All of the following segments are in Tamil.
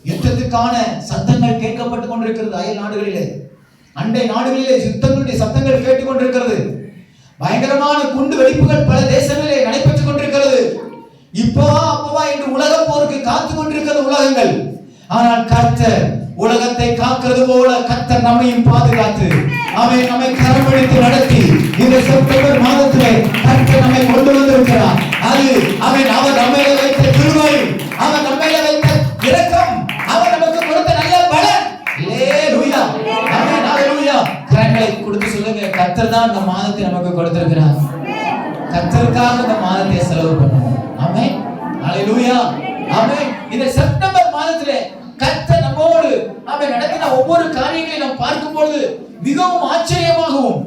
யுத்தத்துக்கான சத்தங்கள் கேட்கப்பட்டுக் கொண்டிருக்கிறது. அயல் நாடுகளிலே, அண்டை நாடுகளிலே யுத்தங்களுடைய சத்தங்கள் கேட்டுக் கொண்டிருக்கிறது. பயங்கரமான குண்டு வெடிப்புகள் பல தேசங்களிலே நடைபெற்றுக் கொண்டிருக்கிறது. இப்பவா அப்பவா என்று உலக போருக்கு காத்துக் கொண்டிருக்கிறது உலகங்கள். ஆனால் கர்த்தர் உலகத்தை காக்கிறது போல கர்த்தர் நம்மையும் பாதுகாத்து அவன் நம்மை கரம் பிடித்து நடத்தி இந்த செப்டம்பர் மாதத்திலே கர்த்தர் நம்மை கொண்டு வந்திருக்கிறார். அது அவர் நம்மை வைத்த கிருபை, அவர் நம்மை வைத்த இரக்கம், அவர் நமக்கு கொடுத்த நல்ல பலன். அல்லேலூயா, ஆமென், அல்லேலூயா. கரங்களை கொடுத்து சொல்லுங்க, கர்த்தர் தான் இந்த மாதத்தை நமக்கு கொடுத்திருக்கிறார். கர்த்தருக்காக இந்த மாதத்தை செலவு பண்ணுவோம். ஆமென், அல்லேலூயா, ஆமென். இந்த செப்டம்பர் மாதத்திலே கர்த்தர் நம்மோடு அவன் நடத்தின ஒவ்வொரு காரியங்களையும் நாம் பார்க்கும்போது மிகவும் ஆச்சரியமாகவும்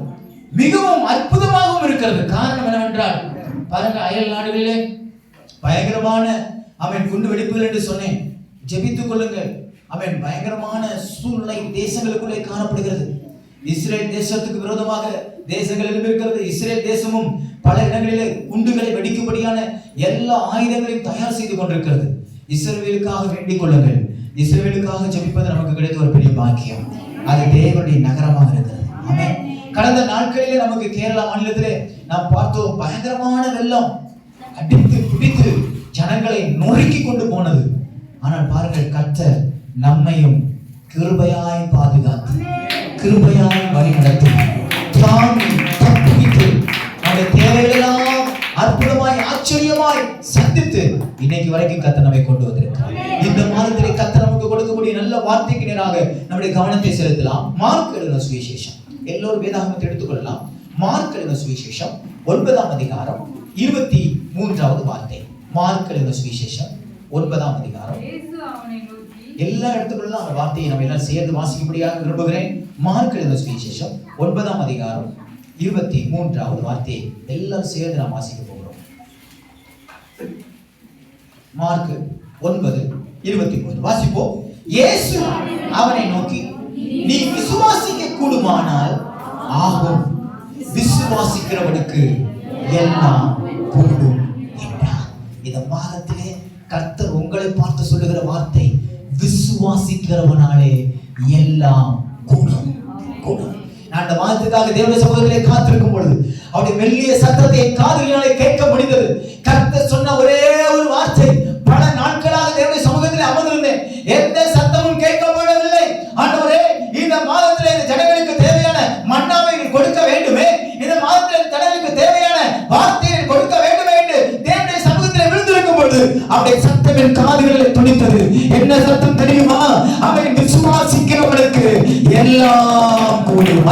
மிகவும் அற்புதமாகவும் இருக்கிறது. காரணம் என்னவென்றால் பாருங்க, அயல் நாடுகளிலே பயங்கரமான அவன் குண்டு வெடிப்புகள் என்று சொன்னேன். ஜெபித்துக் கொள்ளுங்கள். அவன் பயங்கரமான சூழ்நிலை தேசங்களுக்குள்ளே காணப்படுகிறது. இஸ்ரேல் தேசத்துக்கு விரோதமாக தேசங்கள் இருக்கிறது. இஸ்ரேல் தேசமும் பல இடங்களிலே குண்டுகளை வெடிக்கும்படியான எல்லா ஆயுதங்களையும் தயார் செய்து கொண்டிருக்கிறது. இஸ்ரவேலுக்காக வேண்டிக் கொள்ளுங்கள். இஸ்ரவேலுக்காக ஜெபிப்பது நமக்கு கிடைத்த ஒரு பெரிய பாக்கியம். அது தேவனுடைய நகரமாக இருக்கிறது. ஆமென். கடந்த நாட்களிலே நமக்கு கேரளா மாநிலத்திலே நாம் பார்த்தோம், பயங்கரமான வெள்ளம் அடித்து பிடித்து ஜனங்களை நொறுக்கி கொண்டு போனது. ஆனால் பாருங்கள், கர்த்தர் நம்மையும் கிருபையாய் பாதுகாத்து கிருபையாய் வழி நடத்தி தாங்கி தப்புவித்து நம்முடைய தேவைகளெல்லாம் அற்புதமாய் ஆச்சரியமாய் சந்தித்து இன்னைக்கு வரைக்கும் கர்த்தர் நம்மை கொண்டு வந்திருக்கிறார். இந்த மாதத்திலே கர்த்தர் நமக்கு கொடுக்கக்கூடிய நல்ல வார்த்தைக்கு நேராக நம்முடைய கவனத்தை செலுத்தலாம். மார்க் எழுதின சுவிசேஷம், எல்லோரும் வேதாகமத்தை எடுத்துக்கொள்ளலாம். மார்க் எழுதின சுவிசேஷம் 9ஆம் அதிகாரம் 23வது வார்த்தை. மார்க் எழுதின சுவிசேஷம் 9ஆம் அதிகாரம், எல்லாரும் எடுத்துக்கொள்ளலாம். அந்த வார்த்தையை நம்ம எல்லாம் சேர்ந்து வாசிக்கும்படியாக விரும்புகிறேன். மார்க் எழுதின சுவிசேஷம் 9ஆம் அதிகாரம் 23வது வார்த்தையை எல்லாரும் சேர்ந்து நாம் வாசிக்க போகிறோம். மார்க் 9:23 வாசிப்போம். இயேசு அவனை நோக்கி, நீ விசுவாசிக்க கூடுமானால் ஆகும், விசுவாசிக்கிறவனுக்கு எல்லாம் கூடும் என்றார். இந்த மாதத்திலே கர்த்தர் உங்களை பார்த்து சொல்லுகிற வார்த்தை, விசுவாசிக்கிறவனாலே எல்லாம் கூடும் கூடும். அந்த மாதத்துக்காக தேவனுடைய சமூகத்திலே காத்திருக்கும் பொழுது அவருடைய மெல்லிய சத்தத்தை என் காதுகளினாலே கேட்க முடிந்தது. கர்த்தர் சொன்ன ஒரே ஒரு வார்த்தை, பல நாட்களாக தேவனுடைய சமூகத்திலே அமர்ந்திருந்தேன், எந்த சத்தமும் கேட்கப்படவில்லை. ஆண்டவரே, இந்த மாதத்திலே இந்த ஜனங்களுக்கு தேவையான மன்னாவை கொடுக்க வேண்டுமே, இந்த மாதத்திலே ஜனங்களுக்கு தேவையான வார்த்தையை கொடுக்க வேண்டுமே என்று தேவனுடைய சமூகத்திலே விழுந்திருக்கும் பொழுது அவருடைய சத்தம் என் காதுகளில் துணித்தது. என்ன சத்தம் தெரியுமா? அவன் விசுவாசிக்கிறவனுக்கு எல்லாம் கூடும்.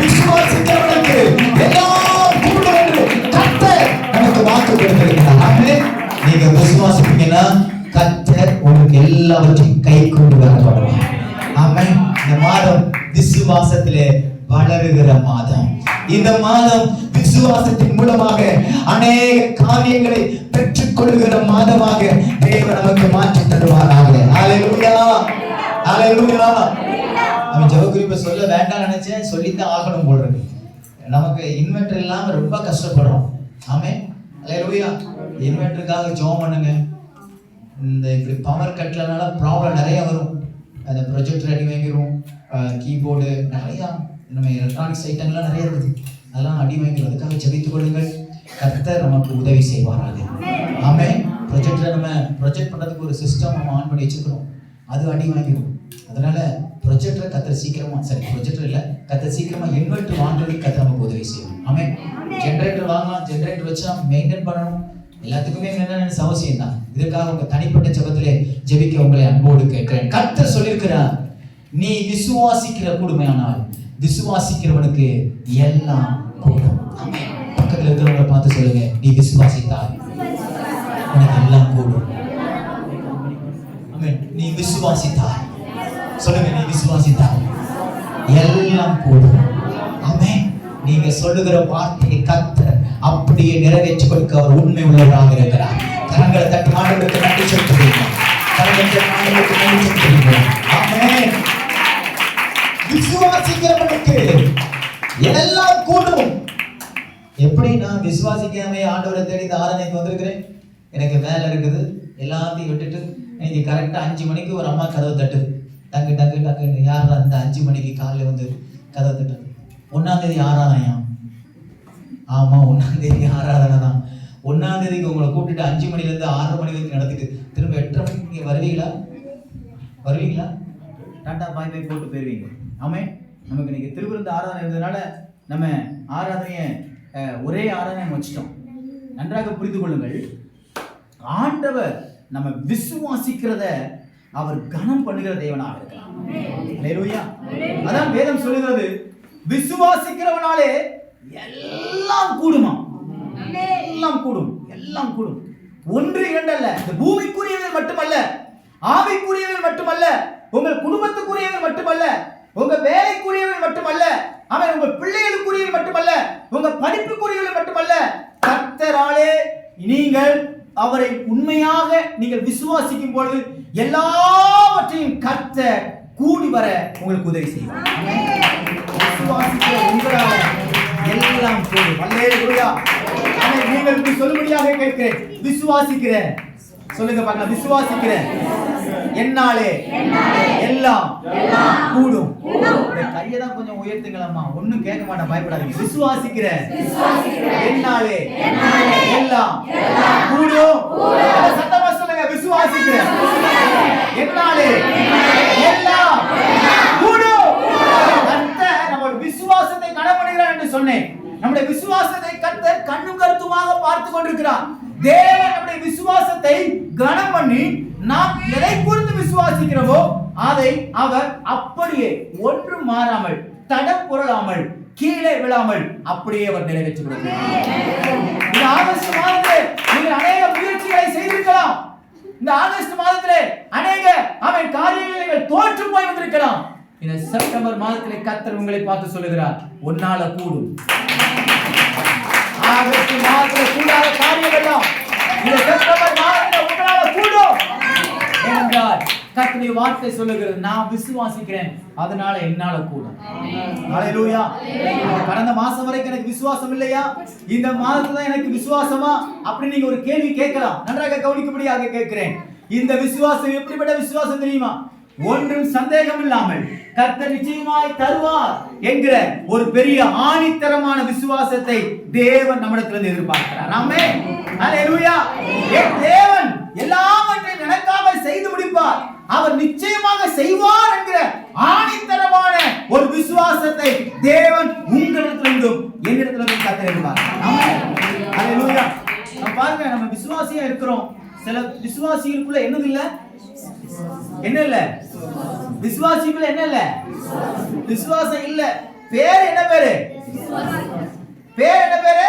விசுவாசிக்கிறவனுக்கு எல்லாம் கூடும் என்று கர்த்தர் நமக்கு வாக்கு கொடுத்திருக்கிறார். நீங்க விசுவாசிப்பீங்கன்னா கர்த்தர் உங்களுக்கு எல்லாவற்றையும் கை கொண்டு வரப்படுவார். ஆமென். இந்த மாதம் விசுவாசத்திலே வளருகிற மாதம். இந்த மாதம் விசுவாசத்தின் மூலமாக அநேக காரியங்களை பெற்றுக் கொள்ளுகிற மாதமாக தேவன் நமக்கு மாற்றி தருவாராக. ஹல்லேலூயா, ஹல்லேலூயா. அவன் ஜெபக்குறிப்பை சொல்ல வேண்டாம் நினைச்சேன், சொல்லித்தான் ஆகணும் போல இருக்கு. நமக்கு இன்வெர்டர் இல்லாம ரொம்ப கஷ்டப்படுறோம். ஆமென், ஹல்லேலூயா. இன்வெர்டருக்காக ஜெபம் பண்ணுங்க. இந்த இப்படி பவர் கட்லனால ப்ராப்ளம் நிறைய வரும். அந்த ப்ரொஜெக்டர் அடி வாங்கிடும், கீபோர்டு நிறையா நம்ம எலக்ட்ரானிக்ஸ் ஐட்டங்கள்லாம் நிறைய இருக்குது, அதெல்லாம் அடி வாங்கிடும். அதுக்காக ஜெபித்துக் கொள்ளுங்கள், கர்த்தர் நமக்கு உதவி செய்வாராக. ஆமென். ப்ரொஜெக்டரை நம்ம ப்ரொஜெக்ட் பண்ணுறதுக்கு ஒரு சிஸ்டம் நம்ம ஆன் பண்ணி வச்சுக்கிறோம், அது அடி வாங்கிடும். அதனால ப்ரொஜெக்டரை கர்த்தர் சீக்கிரமா, சரி ப்ரொஜெக்டர் இல்லை, கர்த்தர் சீக்கிரமா இன்வெர்டர் வாங்குறதுக்கு கர்த்தர் நமக்கு உதவி செய்யும். ஆமென். ஜென்ரேட்டர் வாங்கலாம், ஜென்ரேட்டர் வச்சு நம்ம மெயின்டைன் பண்ணணும், எல்லாத்துக்குமே என்ன அவசியம் தான். இதற்காக உங்க தனிப்பட்ட ஜெபத்திலே ஜெபிக்க உங்களை அன்போடு கேட்கிறேன். கர்த்தர் சொல்லியிருக்கிறார், நீ விசுவாசிக்கிற கூடுமையானால் விசுவாசிக்கிறவனுக்கு எல்லாம் கூடும். ஆமென். பக்கத்தில் இருக்கிறவங்களை பார்த்து சொல்லுங்க, நீ விசுவாசித்தால் உனக்கு எல்லாம் கூடும். ஆமென். நீ விசுவாசித்தால் சொல்லுங்க, நீ விசுவாசித்தால் எல்லாம் கூடும். ஆமென். நீங்க சொல்லுகிற வார்த்தையை கர்த்தர் அப்படியே நிறைவேற்றி கொடுக்க அவர் உண்மை உள்ளவராக இருக்கிறார். கரங்களை தட்டி ஆண்டவருக்கு நன்றி செலுத்துகிறீங்க. கரங்களை தட்டி ஆண்டவருக்கு நன்றி செலுத்துகிறீங்க. ஆமென். விசுவாசிக்கிறவனுக்கு எல்லாம் கூடும். எப்படி நான் விசுவாசிக்காம ஆண்டவரை தேடி ஆராதனைக்கு வந்திருக்கிறேன், எனக்கு வேலை இருக்குது, எல்லாத்தையும் விட்டுட்டு இன்னைக்கு கரெக்டாக 5 மணிக்கு ஒரு அம்மா கதவை தட்டுது. டக்கு டக்கு டக்குன்னு யார் அந்த 5 மணிக்கு காலையில் வந்து கதவை தட்டுது? 1ஆம் தேதி ஆராதனையா? ஆமாம், 1ஆம் தேதி ஆராதனை தான். 1ஆம் தேதிக்கு உங்களை கூப்பிட்டுட்டு 5 மணிலேருந்து 6 மணி வரைக்கும் நடத்திட்டு திரும்ப 8:30 மணிக்கு நீங்கள் வருவீங்களா? டாட்டா பாய் பாய் போட்டு போயிருவீங்க. ஆமே, நமக்கு இன்னைக்கு திருவிருந்து ஆராதனை இருந்ததுனால நம்ம ஆராதனையை ஒரே ஆராதனை வச்சுட்டோம். நன்றாக புரிந்து கொள்ளுங்கள், ஆண்டவர் நம்ம விசுவாசிக்கிறத அவர் கனம் பண்ணுகிற தேவனாக இருக்கலாம். அல்லேலூயா. அதான் வேதம் சொல்லுகிறது, விசுவாசிக்கிறவனாலே எல்லாம் கூடுமா? எல்லாம் கூடும், எல்லாம் கூடும். 1 2 அல்ல, இந்த பூமிக்குரியவை மட்டுமல்ல, ஆவிக்குரியவை மட்டுமல்ல, உங்கள் குடும்பத்துக்குரியவை மட்டுமல்ல, உங்க வேலைக்குரியவை மட்டுமல்ல, அவன் உங்க பிள்ளைகளுக்குரியவை மட்டுமல்ல, உங்க படிப்புக்குரியவை மட்டுமல்ல, கர்த்தராலே நீங்கள் அவரை உண்மையாக நீங்கள் விசுவாசிக்கும் பொழுது எல்லாவற்றையும் கர்த்தர் கூடி வர உங்களுக்கு உதவி செய்வார். விசுவாசிக்கிற உங்களால் எல்லாம் கூடும். அல்லேலூயா. நீங்கள் சொல்லும்படியாக கேட்கிறேன், விசுவாசிக்கிறேன். சொல்லுங்க பாருங்க, விசுவாசிக்கிறேன், என்னாலே எல்லாம் கூடும். கையை தான் கொஞ்சம் உயர்த்துங்களம்மா, ஒன்னும் கேட்க மாட்டேன், பயப்படாதீங்க. விசுவாசிக்கிறேன், என்னாலே எல்லாம் கூடும். சத்தமா சொல்லுங்க, விசுவாசிக்கிறேன், என்னாலே எல்லாம் கூடும். கர்த்தர் நம்ம விசுவாசத்தை கனப்படுகிறார் என்று சொன்னேன். நம்முடைய விசுவாசத்தை கர்த்தர் கண்ணும் கருத்துமாக பார்த்து கொண்டிருக்கிறார். தேவன் நம்முடைய விசுவாசத்தை கனம் பண்ணி நாம் எதை குறித்து விசுவாசிக்கிறோமோ அதை அவர் அப்படியே ஒன்று மாறாமல் தடம் புரளாமல் கீழே விழாமல் அப்படியே அவர் நிறைவேற்றி கொடுக்கிறார். இந்த ஆகஸ்ட் மாதத்திலே நீங்கள் அநேக முயற்சிகளை செய்திருக்கலாம். இந்த ஆகஸ்ட் மாதத்திலே அநேக அவன் காரியங்களை நீங்கள் தோற்று போய் வந்திருக்கலாம். இந்த செப்டம்பர் மாதத்திலே கர்த்தர் உங்களை பார்த்து சொல்லுகிறார், உன்னால கூடும். ஆகஸ்ட் மாதத்திலே கூடாத காரியம் எல்லாம் இந்த செப்டம்பர் மாதத்திலே உன்னால கூடும் என்றார். கர்த்தருடைய வார்த்தை சொல்லுகிறது, நான் விசுவாசிக்கிறேன், அதனால என்னால கூடும். ஹல்லேலூயா. கடந்த மாசம் வரைக்கும் எனக்கு விசுவாசம் இல்லையா, இந்த மாதத்துல தான் எனக்கு விசுவாசமா அப்படி நீங்க ஒரு கேள்வி கேட்கலாம். நன்றாக கவனிக்கும்படியாக கேட்கிறேன். இந்த விசுவாசம் எப்படிப்பட்ட விசுவாசம் தெரியுமா? ஒன்றும் சந்தேகம் இல்லாமல் கர்த்தர் நிச்சயமாய் தருவார் என்கிற ஒரு பெரிய ஆணித்தரமான விசுவாசத்தை தேவன் நம்மிடத்திலிருந்து எதிர்பார்க்கிறார். ஆமென். ஹல்லேலூயா. தேவன் எல்லாவற்றையும் எனக்காக செய்து முடிப்பார், அவர் நிச்சயமாக செய்வார் என்கிற ஆணித்தரமான ஒரு விசுவாசத்தை தேவன் உங்களிடத்திலிருந்தும் என்னிடத்திலிருந்தும் கர்த்தர் எதிர்பார்க்கிறார். ஆமென். ஹல்லேலூயா. நம்ம பாருங்க, நம்ம விசுவாசியா இருக்கிறோம். சில விசுவாசிகளுக்குள்ள என்னது இல்ல? என்ன இல்ல? விசுவாசிக்குள்ள என்ன இல்ல? விசுவாசம் இல்ல. பேர் என்ன பேரு? பேர் என்ன பேரு?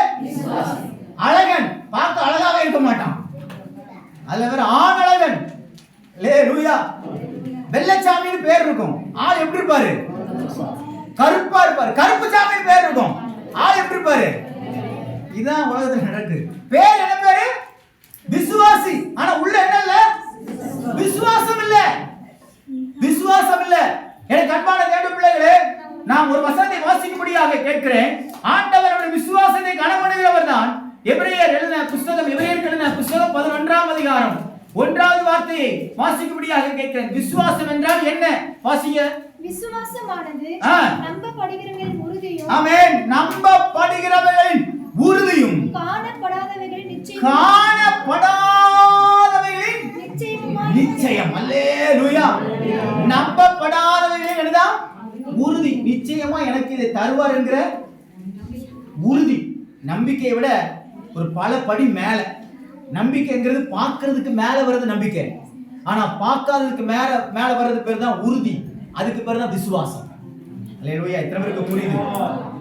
அழகன். பார்க்க அழகாக இருக்க மாட்டான், அதுல வேற ஆண் அழகன். அல்லேலூயா. வெள்ளச்சாமின்னு பேர் இருக்கும், ஆள் எப்படி இருப்பாரு? கருப்பா இருப்பாரு. கருப்பு சாமின்னு பேர் இருக்கும், ஆள் எப்படி இருப்பாரு? இதான் உலகத்துல நடக்குது. பேர் என்ன பேரு? விசுவாசி. ஆனா உள்ள என்ன இல்ல? விசுவாசம் இல்ல. விசுவாசம் இல்ல. எனக்கு அன்பான தேவ பிள்ளைகளே, நான் ஒரு வசனத்தை வாசிக்கும்படியாக கேட்கிறேன். ஆண்டவர் நம்முடைய விசுவாசத்தை கனமணுகிறவர் தான். எபிரேயர் எழுதின புத்தகம், எபிரேயருக்கு எழுதின புத்தகம் 11ஆம் அதிகாரம் 1வது வார்த்தையை வாசிக்கும்படியாக கேட்கிறேன். விசுவாசம் என்றால் என்ன? வாசிங்க. விசுவாசமானது நம்பப்படுகிறவர்களின் உறுதியும். ஆமென். நம்பப்படுகிறவர்களின் உறுதியும் காணப்படாதவைகளின் நிச்சயம். காணப்படாதவைகளின் நிச்சயம். அல்லேலூயா. நம்பப்படாதவைகளின் என்னதான்? உறுதி. நிச்சயமா எனக்கு இதை தருவார் என்கிற உறுதி. நம்பிக்கையை விட ஒரு பல படி மேல. நம்பிக்கைங்கிறது பார்க்கிறதுக்கு மேல வர்றது நம்பிக்கை, ஆனா பார்க்காததுக்கு மேல வர்றது பேர் தான் உறுதி. அதுக்கு பேர் தான் விசுவாசம். அல்லேலூயா. எத்தனை பேருக்கு புரியுது?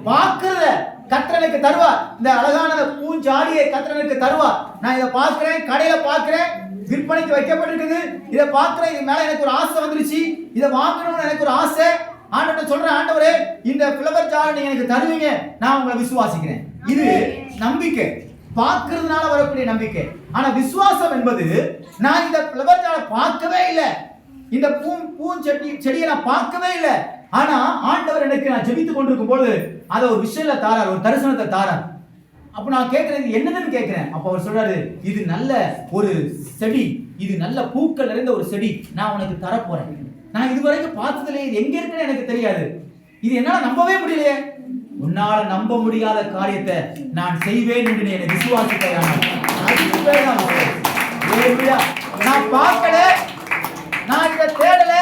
பார்க்கிறத கர்த்தர் எனக்கு தருவார். இந்த அழகான பூஞ்சாடியை கர்த்தர் எனக்கு தருவார். நான் இதை பார்க்கிறேன், கடையில பார்க்கிறேன், விற்பனைக்கு வைக்கப்பட்டிருக்குது, இதை பார்க்கிறேன், இது மேல எனக்கு ஒரு ஆசை வந்துருச்சு, இதை வாங்கணும்னு எனக்கு ஒரு ஆசை. ஆண்டவர்கிட்ட சொல்றேன், ஆண்டவரே இந்த ஃப்ளவர் ஜார் நீங்க எனக்கு தருவீங்க, நான் உங்களை விசுவாசிக்கிறேன். இது நம்பிக்கை, பார்க்கிறதுனால வரக்கூடிய நம்பிக்கை. ஆனா விசுவாசம் என்பது, நான் இந்த ஃப்ளவர் ஜாரை பார்க்கவே இல்லை, இந்த பூஞ்செடியை நான் பார்க்கவே இல்லை, ஆனா ஆண்டவர் எனக்கு நான் ஜெபித்துக் கொண்டிருக்கும் போது அதை ஒரு விஷயத்துல தாரார், ஒரு தரிசனத்தை தாரார். அப்ப நான் கேட்கிறேன், என்னதுன்னு கேட்கிறேன். அப்ப அவர் சொல்றாரு, இது நல்ல ஒரு செடி, இது நல்ல பூக்கள் நிறைந்த ஒரு செடி, நான் உனக்கு தரப்போறேன். நான் இதுவரைக்கும் பார்த்ததில்லை, இது எங்க இருக்குன்னு எனக்கு தெரியாது, இது என்னால நம்பவே முடியலையே. உன்னால நம்ப முடியாத காரியத்தை நான் செய்வேன் என்று நீ என்னை விசுவாசிக்கிறான். அதுக்கு பேர் தான் விசுவாசம். நான் பார்க்கல, நான் இதை தேடல,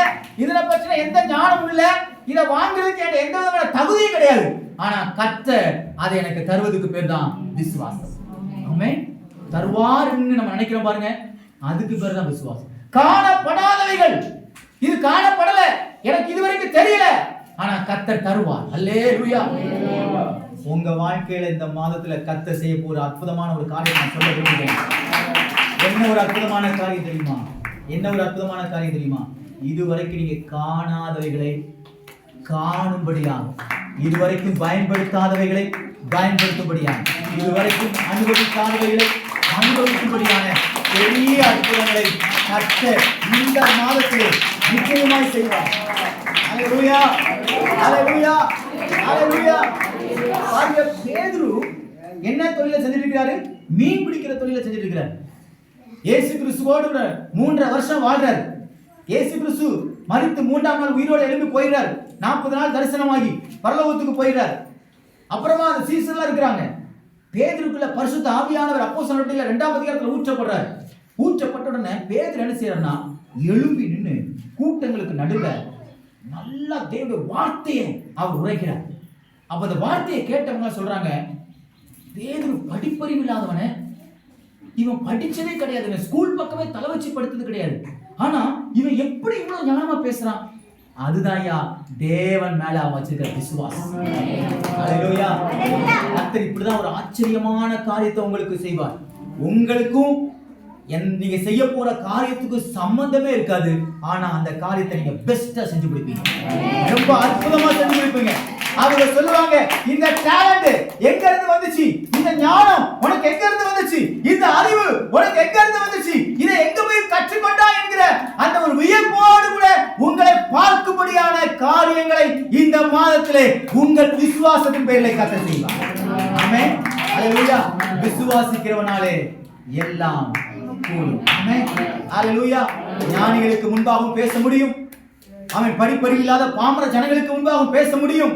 இதுல பற்றின எந்த ஞானமும் இல்ல, இதை வாங்குறதுக்கு எந்த விதமான தகுதியும் கிடையாது. ஆனா கர்த்தர் அதை எனக்கு தருவதுக்கு பேர் தான் விசுவாசம். ஆமென். தருவார்னு நம்ம நினைக்கிறோம் பாருங்க, அதுக்கு பேர் தான் விசுவாசம். காணப்படாதவைகள், இது காணப்படல, எனக்கு இதுவரைக்கும் தெரியல, ஆனா கர்த்தர் தருவார். அல்லேலூயா. உங்க வாழ்க்கையில இந்த மாதத்துல கர்த்தர் செய்ய போற அற்புதமான ஒரு காரியம் நான் சொல்ல விரும்புகிறேன். என்ன ஒரு அற்புதமான காரியம் தெரியுமா? என்ன ஒரு அற்புதமான காரியம் தெரியுமா? இதுவரைக்கும் நீங்க காணாதவைகளை காணும்படியாக, இதுவரைக்கும் பயன்படுத்தாதவைகளை பயன்படுத்தும்படியாக, இதுவரைக்கும் அனுபவிக்காதவைகளை அனுபவிக்கும்படியான பெரிய அற்புதங்களை கர்த்தர் இந்த மாதத்திலே நிச்சயமாய் செய்வார். அல்லேலூயா, அல்லேலூயா, அல்லேலூயா. பாருங்க, பேதுரு என்ன தொழிலை செஞ்சிட்டு இருக்காரு? மீன் பிடிக்கிற தொழிலை செஞ்சிட்டு இருக்கிறார். இயேசு கிறிஸ்துவோடு 3.5 வருஷம் வாழ்றாரு. இயேசு கிறிஸ்து மரித்து 3ஆம் நாள் உயிரோடு எழும்பி போயிடுறார். 40 நாள் தரிசனமாகி பரலோகத்துக்கு போயிடுறார். அப்புறமா அந்த சீசன்லாம் இருக்கிறாங்க. பேதுருக்குள்ள பரிசுத்த ஆவியானவர் அப்போஸ்தலர்களில் 2ஆம் அதிகாரத்தில் ஊற்றப்படுறார். ஊற்றப்பட்ட உடனே பேதுரு என்ன செய்யறாருன்னா, எழும்பி நின்று கூட்டங்களுக்கு நடுவே நல்லா தேவனுடைய வார்த்தையை அவர் உரைக்கிறார். அப்ப அந்த வார்த்தையை கேட்டவங்க சொல்றாங்க, பேதுரு படிப்பறிவு இல்லாதவனே, இவன் படிச்சதே கிடையாது, ஸ்கூல் பக்கமே தலை வச்சு படுத்தது கிடையாது, ஆனா இவன் எப்படி இவ்வளவு ஞானமா பேசுறான்? அதுதான்யா தேவன் மேல அவன் வச்சிருக்கிற விசுவாசம். அல்லேலூயா. கர்த்தர் இப்படிதான் ஒரு ஆச்சரியமான காரியத்தை உங்களுக்கு செய்வார். உங்களுக்கும் நீங்க செய்ய போற காரியத்துக்கு சம்பந்தமே இருக்காது, ஆனா அந்த காரியத்தை நீங்க பெஸ்டா செஞ்சு முடிப்பீங்க, ரொம்ப அற்புதமா செஞ்சு முடிப்பீங்க. அவங்க சொல்லுவாங்க, இந்த டேலண்ட் எங்க இருந்து வந்துச்சு, இந்த ஞானம் உனக்கு எங்க இருந்து வந்துச்சு, இந்த அறிவு உனக்கு எங்க இருந்து வந்துச்சு, இதை எங்க போய் கற்றுக்கொண்டா என்கிற அந்த ஒரு வியப்போடு கூட உங்களை பார்க்கும்படியான காரியங்களை இந்த மாதத்திலே உங்கள் விசுவாசத்தின் பேரில் கர்த்தர் செய்வார். ஆமென். அல்லேலூயா. விசுவாசிக்கிறவனாலே எல்லாம் கூடும். ஆமென். அல்லேலூயா. ஞானிகளுக்கு முன்பாகவும் பேச முடியும், அவன் படிப்பறிவு இல்லாத பாமர ஜனங்களுக்கு முன்பாகவும் பேச முடியும்,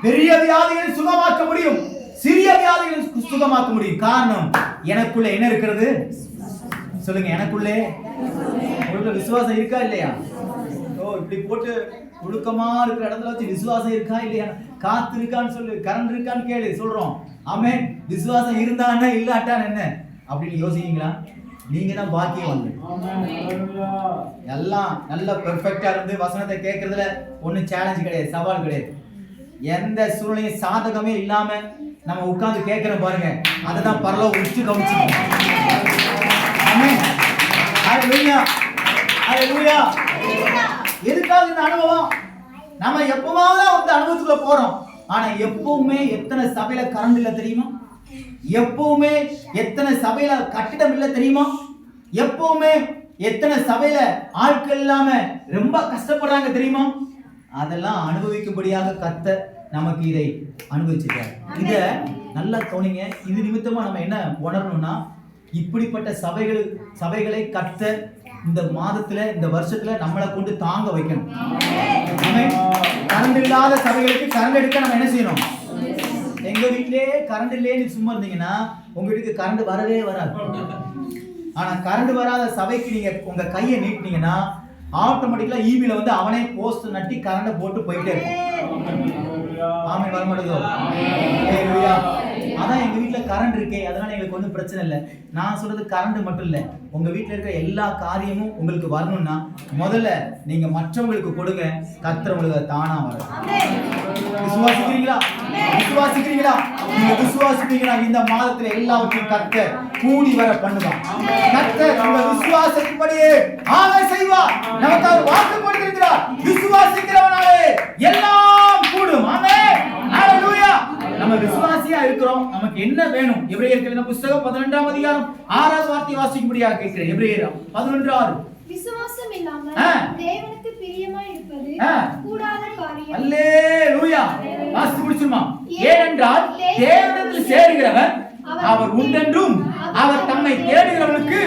பெரிய வியாதிகளை சுகமாக்க முடியும், சிறிய வியாதிகளை சுகமாக்க முடியும். காரணம், எனக்குள்ள என்ன இருக்கிறது சொல்லுங்க, எனக்குள்ளே உங்களுக்கு விசுவாசம் இருக்கா இல்லையா? இப்படி போட்டு ஒழுக்கமா இருக்கிற இடத்துல வச்சு விசுவாசம் இருக்கா இல்லையா, காத்து இருக்கான்னு சொல்லு, கரண்ட் இருக்கான்னு கேளு, சொல்றோம். ஆமென். விசுவாசம் இருந்தானே இல்லாட்டான் என்ன அப்படின்னு யோசிக்கிறீங்களா? நீங்க தான் பாக்கியவான்கள். எல்லாம் நல்ல பெர்ஃபெக்ட்டா இருந்து வசனத்தை கேட்கறதுல ஒன்னும் சேலஞ்ச் கிடையாது, சவால் கிடையாது. எந்த சூழ்நிலையும் சாதகமே இல்லாம நம்ம உட்கார்ந்து கேட்கிறோம் பாருங்க, அதுதான் பரலோகம் உச்சி கவனிச்சு. ஆமென். ஹalleluya, ஹalleluya. எதுக்காக இந்த அனுபவம்? நம்ம எப்பவாவது அந்த அனுபவத்துக்குள்ள போறோம், ஆனா எப்பவுமே எத்தனை சபையில கரண்ட் இல்ல தெரியுமா? எப்பவுமே எத்தனை சபையில கட்டிடம் இல்ல தெரியுமா? எப்பவுமே எத்தனை சபையில ஆட்கள் இல்லாம ரொம்ப கஷ்டப்படுறாங்க தெரியுமா? அதெல்லாம் அனுபவிக்கும்படியாக கர்த்தர் நமக்கு இதை அனுபவிச்சிருக்கார். இத நல்லா கவனிங்க. இது நிமித்தமா நம்ம என்ன உணரணும்னா, இப்படிப்பட்ட சபைகளை கர்த்தர் இந்த மாதத்துல, இந்த வருஷத்துல நம்மளை கொண்டு தாங்க வைக்கணும். கரண்ட் இல்லாத சபைகளுக்கு கரண்ட் எடுக்க நம்ம என்ன செய்யணும்? எங்க வீட்டிலே கரண்ட் இல்லையே சும்மா இருந்தீங்கன்னா உங்க வீட்டுக்கு கரண்ட் வரவே வராது. ஆனா கரண்ட் வராத சபைக்கு நீங்க உங்க கையை நீட்டினீங்கன்னா ஆட்டோமேட்டிக்கலா ஈபில வந்து அவனே போஸ்ட் நட்டி கரண்ட் போட்டு போயிட்டே இருக்கும். ஆமென். வர மாட்டேதோ? ஹalleluya. அதான் எங்க வீட்ல கரண்ட் இருக்கே, அதனால எங்களுக்கு ஒன்றும் பிரச்சனை இல்லை. நான் சொல்றது கரண்ட் மட்டும் இல்லை, உங்க வீட்டில் இருக்கிற எல்லா காரியமும் உங்களுக்கு வரணும்னா முதல்ல நீங்க மற்றவங்களுக்கு கொடுங்க, கர்த்தர் உங்களுக்கு தானா வரும். விசுவாசிக்கிறீங்களா? விசுவாசிக்கிறீங்களா? நீங்க விசுவாசிக்கிறீங்களா? இந்த மாதத்துல எல்லாவற்றையும் கர்த்தர் கூடி வர பண்ணுவார். கர்த்தர் உங்க விசுவாசத்தின்படியே ஆக செய்வார். நமக்கு அவர் வாக்கு கொடுத்திருக்கிறார், விசுவாசிக்கிறவனாலே எல்லாம் கூடும். ஆமென். ஹalleluya. நம்ம விசுவாசியா இருக்கிறோம், நமக்கு என்ன வேணும்? எபிரேயர் எழுதின புத்தகம் 12ஆம் அதிகாரம் 6வது வார்த்தை வாசிக்கும்படியாக கேட்கிறேன். எபிரேயர் 11:6. விசுவாசம் இல்லாம தேவனுக்கு பிரியமாய் இருப்பது கூடாத காரியம். அல்லேலூயா. வாசி முடிச்சுமா? ஏனென்றால் தேவனிடத்தில் சேருகிறவன் அவர் உண்டென்றும் அவர் தம்மை தேடுகிறவனுக்கு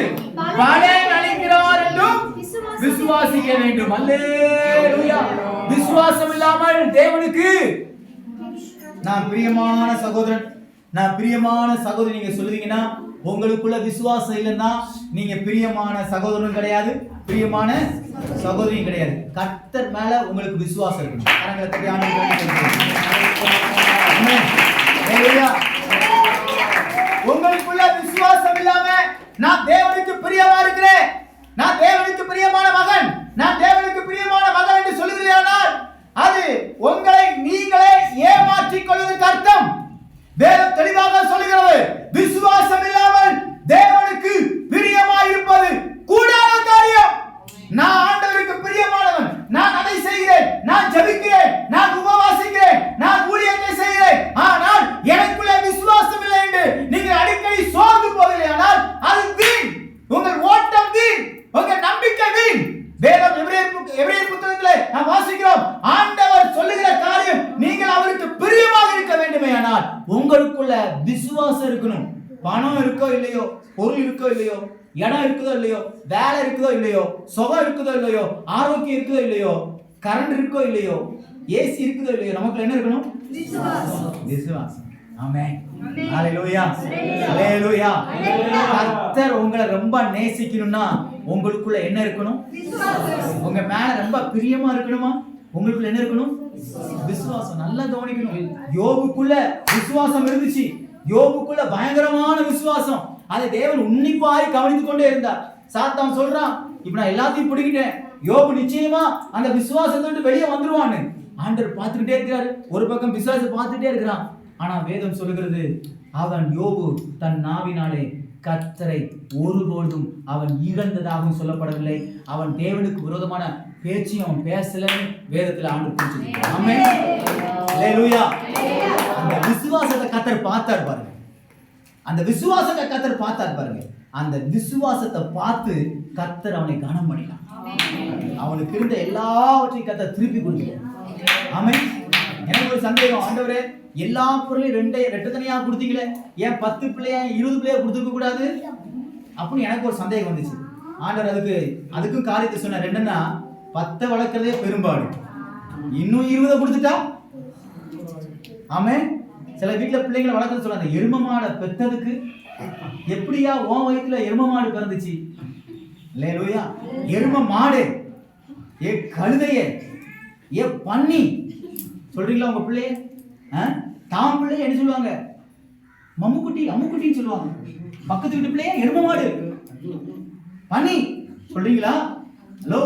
பலன் அளிக்கிறார் என்றும் விசுவாசிக்க வேண்டும். அல்லேலூயா. விசுவாசம் இல்லாமல் தேவனுக்கு நான் பிரியமான சகோதரன், நான் பிரியமான சகோதரி நீங்க சொல்லுவீங்கன்னா உங்களுக்குள்ள விசுவாசம் இல்லைன்னா நீங்க பிரியமான சகோதரனும் கிடையாது, பிரியமான சகோதரியும் கிடையாது. கர்த்தர் மேல உங்களுக்கு விசுவாசம் இருக்கணும். கரங்களை தட்டி உங்களுக்குள்ள விசுவாசம் இல்லாம நான் தேவனுக்கு பிரியமா இருக்கிறேன், நான் தேவனுக்கு பிரியமான மகன், நான் தேவனுக்கு பிரியமான மகன் என்று சொல்லுகிறீர்கள், அது உங்களை நீங்களே ஏமாற்றிக் கொள்வதற்கு அர்த்தம். வேதம் தெளிவாக சொல்லுகிறது, விசுவாசம் இல்லாமல் தேவனுக்கு பிரியமாய் இருப்பது கூடாத காரியம். நான் ஆண்டவருக்கு பிரியமானவன், நான் அதை செய்கிறேன், நான் ஜெபிக்கிறேன், நான் உபவாசிக்கிறேன், நான் ஊழியத்தை செய்கிறேன், ஆனால் எனக்குள்ளே விசுவாசம் இல்லை என்று நீங்கள் அடிக்கடி சோர்ந்து போகிறீர்கள், அது வீண். உங்கள் ஓட்டம் வீண், உங்கள் நம்பிக்கை வீண். வேதம் எபிரேயர் புத்தகத்திலே நாம் வாசிக்கிறோம், ஆண்டவர் சொல்லுகிற காரியம் நீங்கள் அவருக்கு பிரியமாக இருக்க வேண்டுமே, ஆனால் உங்களுக்குள்ள விசுவாசம் இருக்கணும். பணம் இருக்கோ இல்லையோ, பொருள் இருக்கோ இல்லையோ, இடம் இருக்குதோ இல்லையோ, வேலை இருக்குதோ இல்லையோ, சுகம் இருக்குதோ இல்லையோ, ஆரோக்கியம் இருக்குதோ இல்லையோ, கரண்ட் இருக்கோ இல்லையோ, ஏசி இருக்குதோ இல்லையோ, நமக்கு என்ன இருக்கணும்? விசுவாசம். ஆமென். ஹalleluya. ஹalleluya. கர்த்தர் உங்களை ரொம்ப நேசிக்கணும்னா உங்களுக்குள்ள என்ன இருக்கணும்? விசுவாசம். உங்க மேல ரொம்ப பிரியமா இருக்கணுமா? உங்களுக்குள்ள என்ன இருக்கணும்? விசுவாசம். நல்லா கவனிக்கணும். யோபுக்குள்ள விசுவாசம் இருந்துச்சு. யோபுக்குள்ள பயங்கரமான விசுவாசம். அதை தேவன் உன்னிப்பாய் கவனித்துக் கொண்டே இருந்தார். சாத்தான் சொல்றான், இப்ப நான் எல்லாத்தையும் பிடிக்கிட்டேன், யோபு நிச்சயமா அந்த விசுவாசத்தை விட்டு வெளியே வந்துருவான்னு. ஆண்டவர் பார்த்துக்கிட்டே இருக்கிறாரு, ஒரு பக்கம் விசுவாசத்தை பார்த்துட்டே இருக்கிறான். ஆனா வேதம் சொல்லுகிறது, அவன் யோபு தன் நாவினாலே கர்த்தரை ஒருபொழுதும் அவன் இகழ்ந்ததாகவும் சொல்லப்படவில்லை. அவன் தேவனுக்கு விரோதமான பேச்சையும் அவன் பேசலன்னு வேதத்துல ஆண்டவர் குறிச்சிருக்கிறார். ஆமென். ஹalleluya. அந்த விசுவாசத்தை கர்த்தர் பார்த்தார் பாருங்க, அந்த விசுவாசத்தை கர்த்தர் பார்த்தார் பாருங்க. அந்த விசுவாசத்தை பார்த்து கர்த்தர் அவனை கனம் பண்ணினார். அவனுக்கு இருந்த எல்லாவற்றையும் கர்த்தர் திருப்பி கொடுத்தார். ஆமென். எனக்கு ஒரு சந்தேகம், ஆண்டவரே எல்லா பொருளையும் ரெண்டு தனியா கொடுத்தீங்களே, ஏன் 10 பிள்ளையா 20 பிள்ளையா கொடுத்துருக்க கூடாது அப்படின்னு எனக்கு ஒரு சந்தேகம் வந்துச்சு. ஆண்டவர் அதுக்கும் காரியத்தை சொன்னார். என்னன்னா, 10 வளர்க்கறதே பெரும்பாடு, இன்னும் 20 கொடுத்துட்டா. ஆமென். சில வீட்டுல பிள்ளைங்களை வளர்க்கறது சொல்றாங்க, எரும மாடை பெத்ததுக்கு எப்படியா உன் வயித்துல எரும மாடு பிறந்துச்சு? அல்லேலூயா. எரும மாடு, ஏ கழுதையே, ஏ பன்னி சொல்றீங்களா உங்க பிள்ளைய? தாம் பிள்ளைய என்ன சொல்லுவாங்க? மம்முக்குட்டி அம்முக்குட்டின்னு சொல்லுவாங்க. பக்கத்து வீட்டு பிள்ளைய எரும மாடு, பன்னி சொல்றீங்களா? ஹலோ,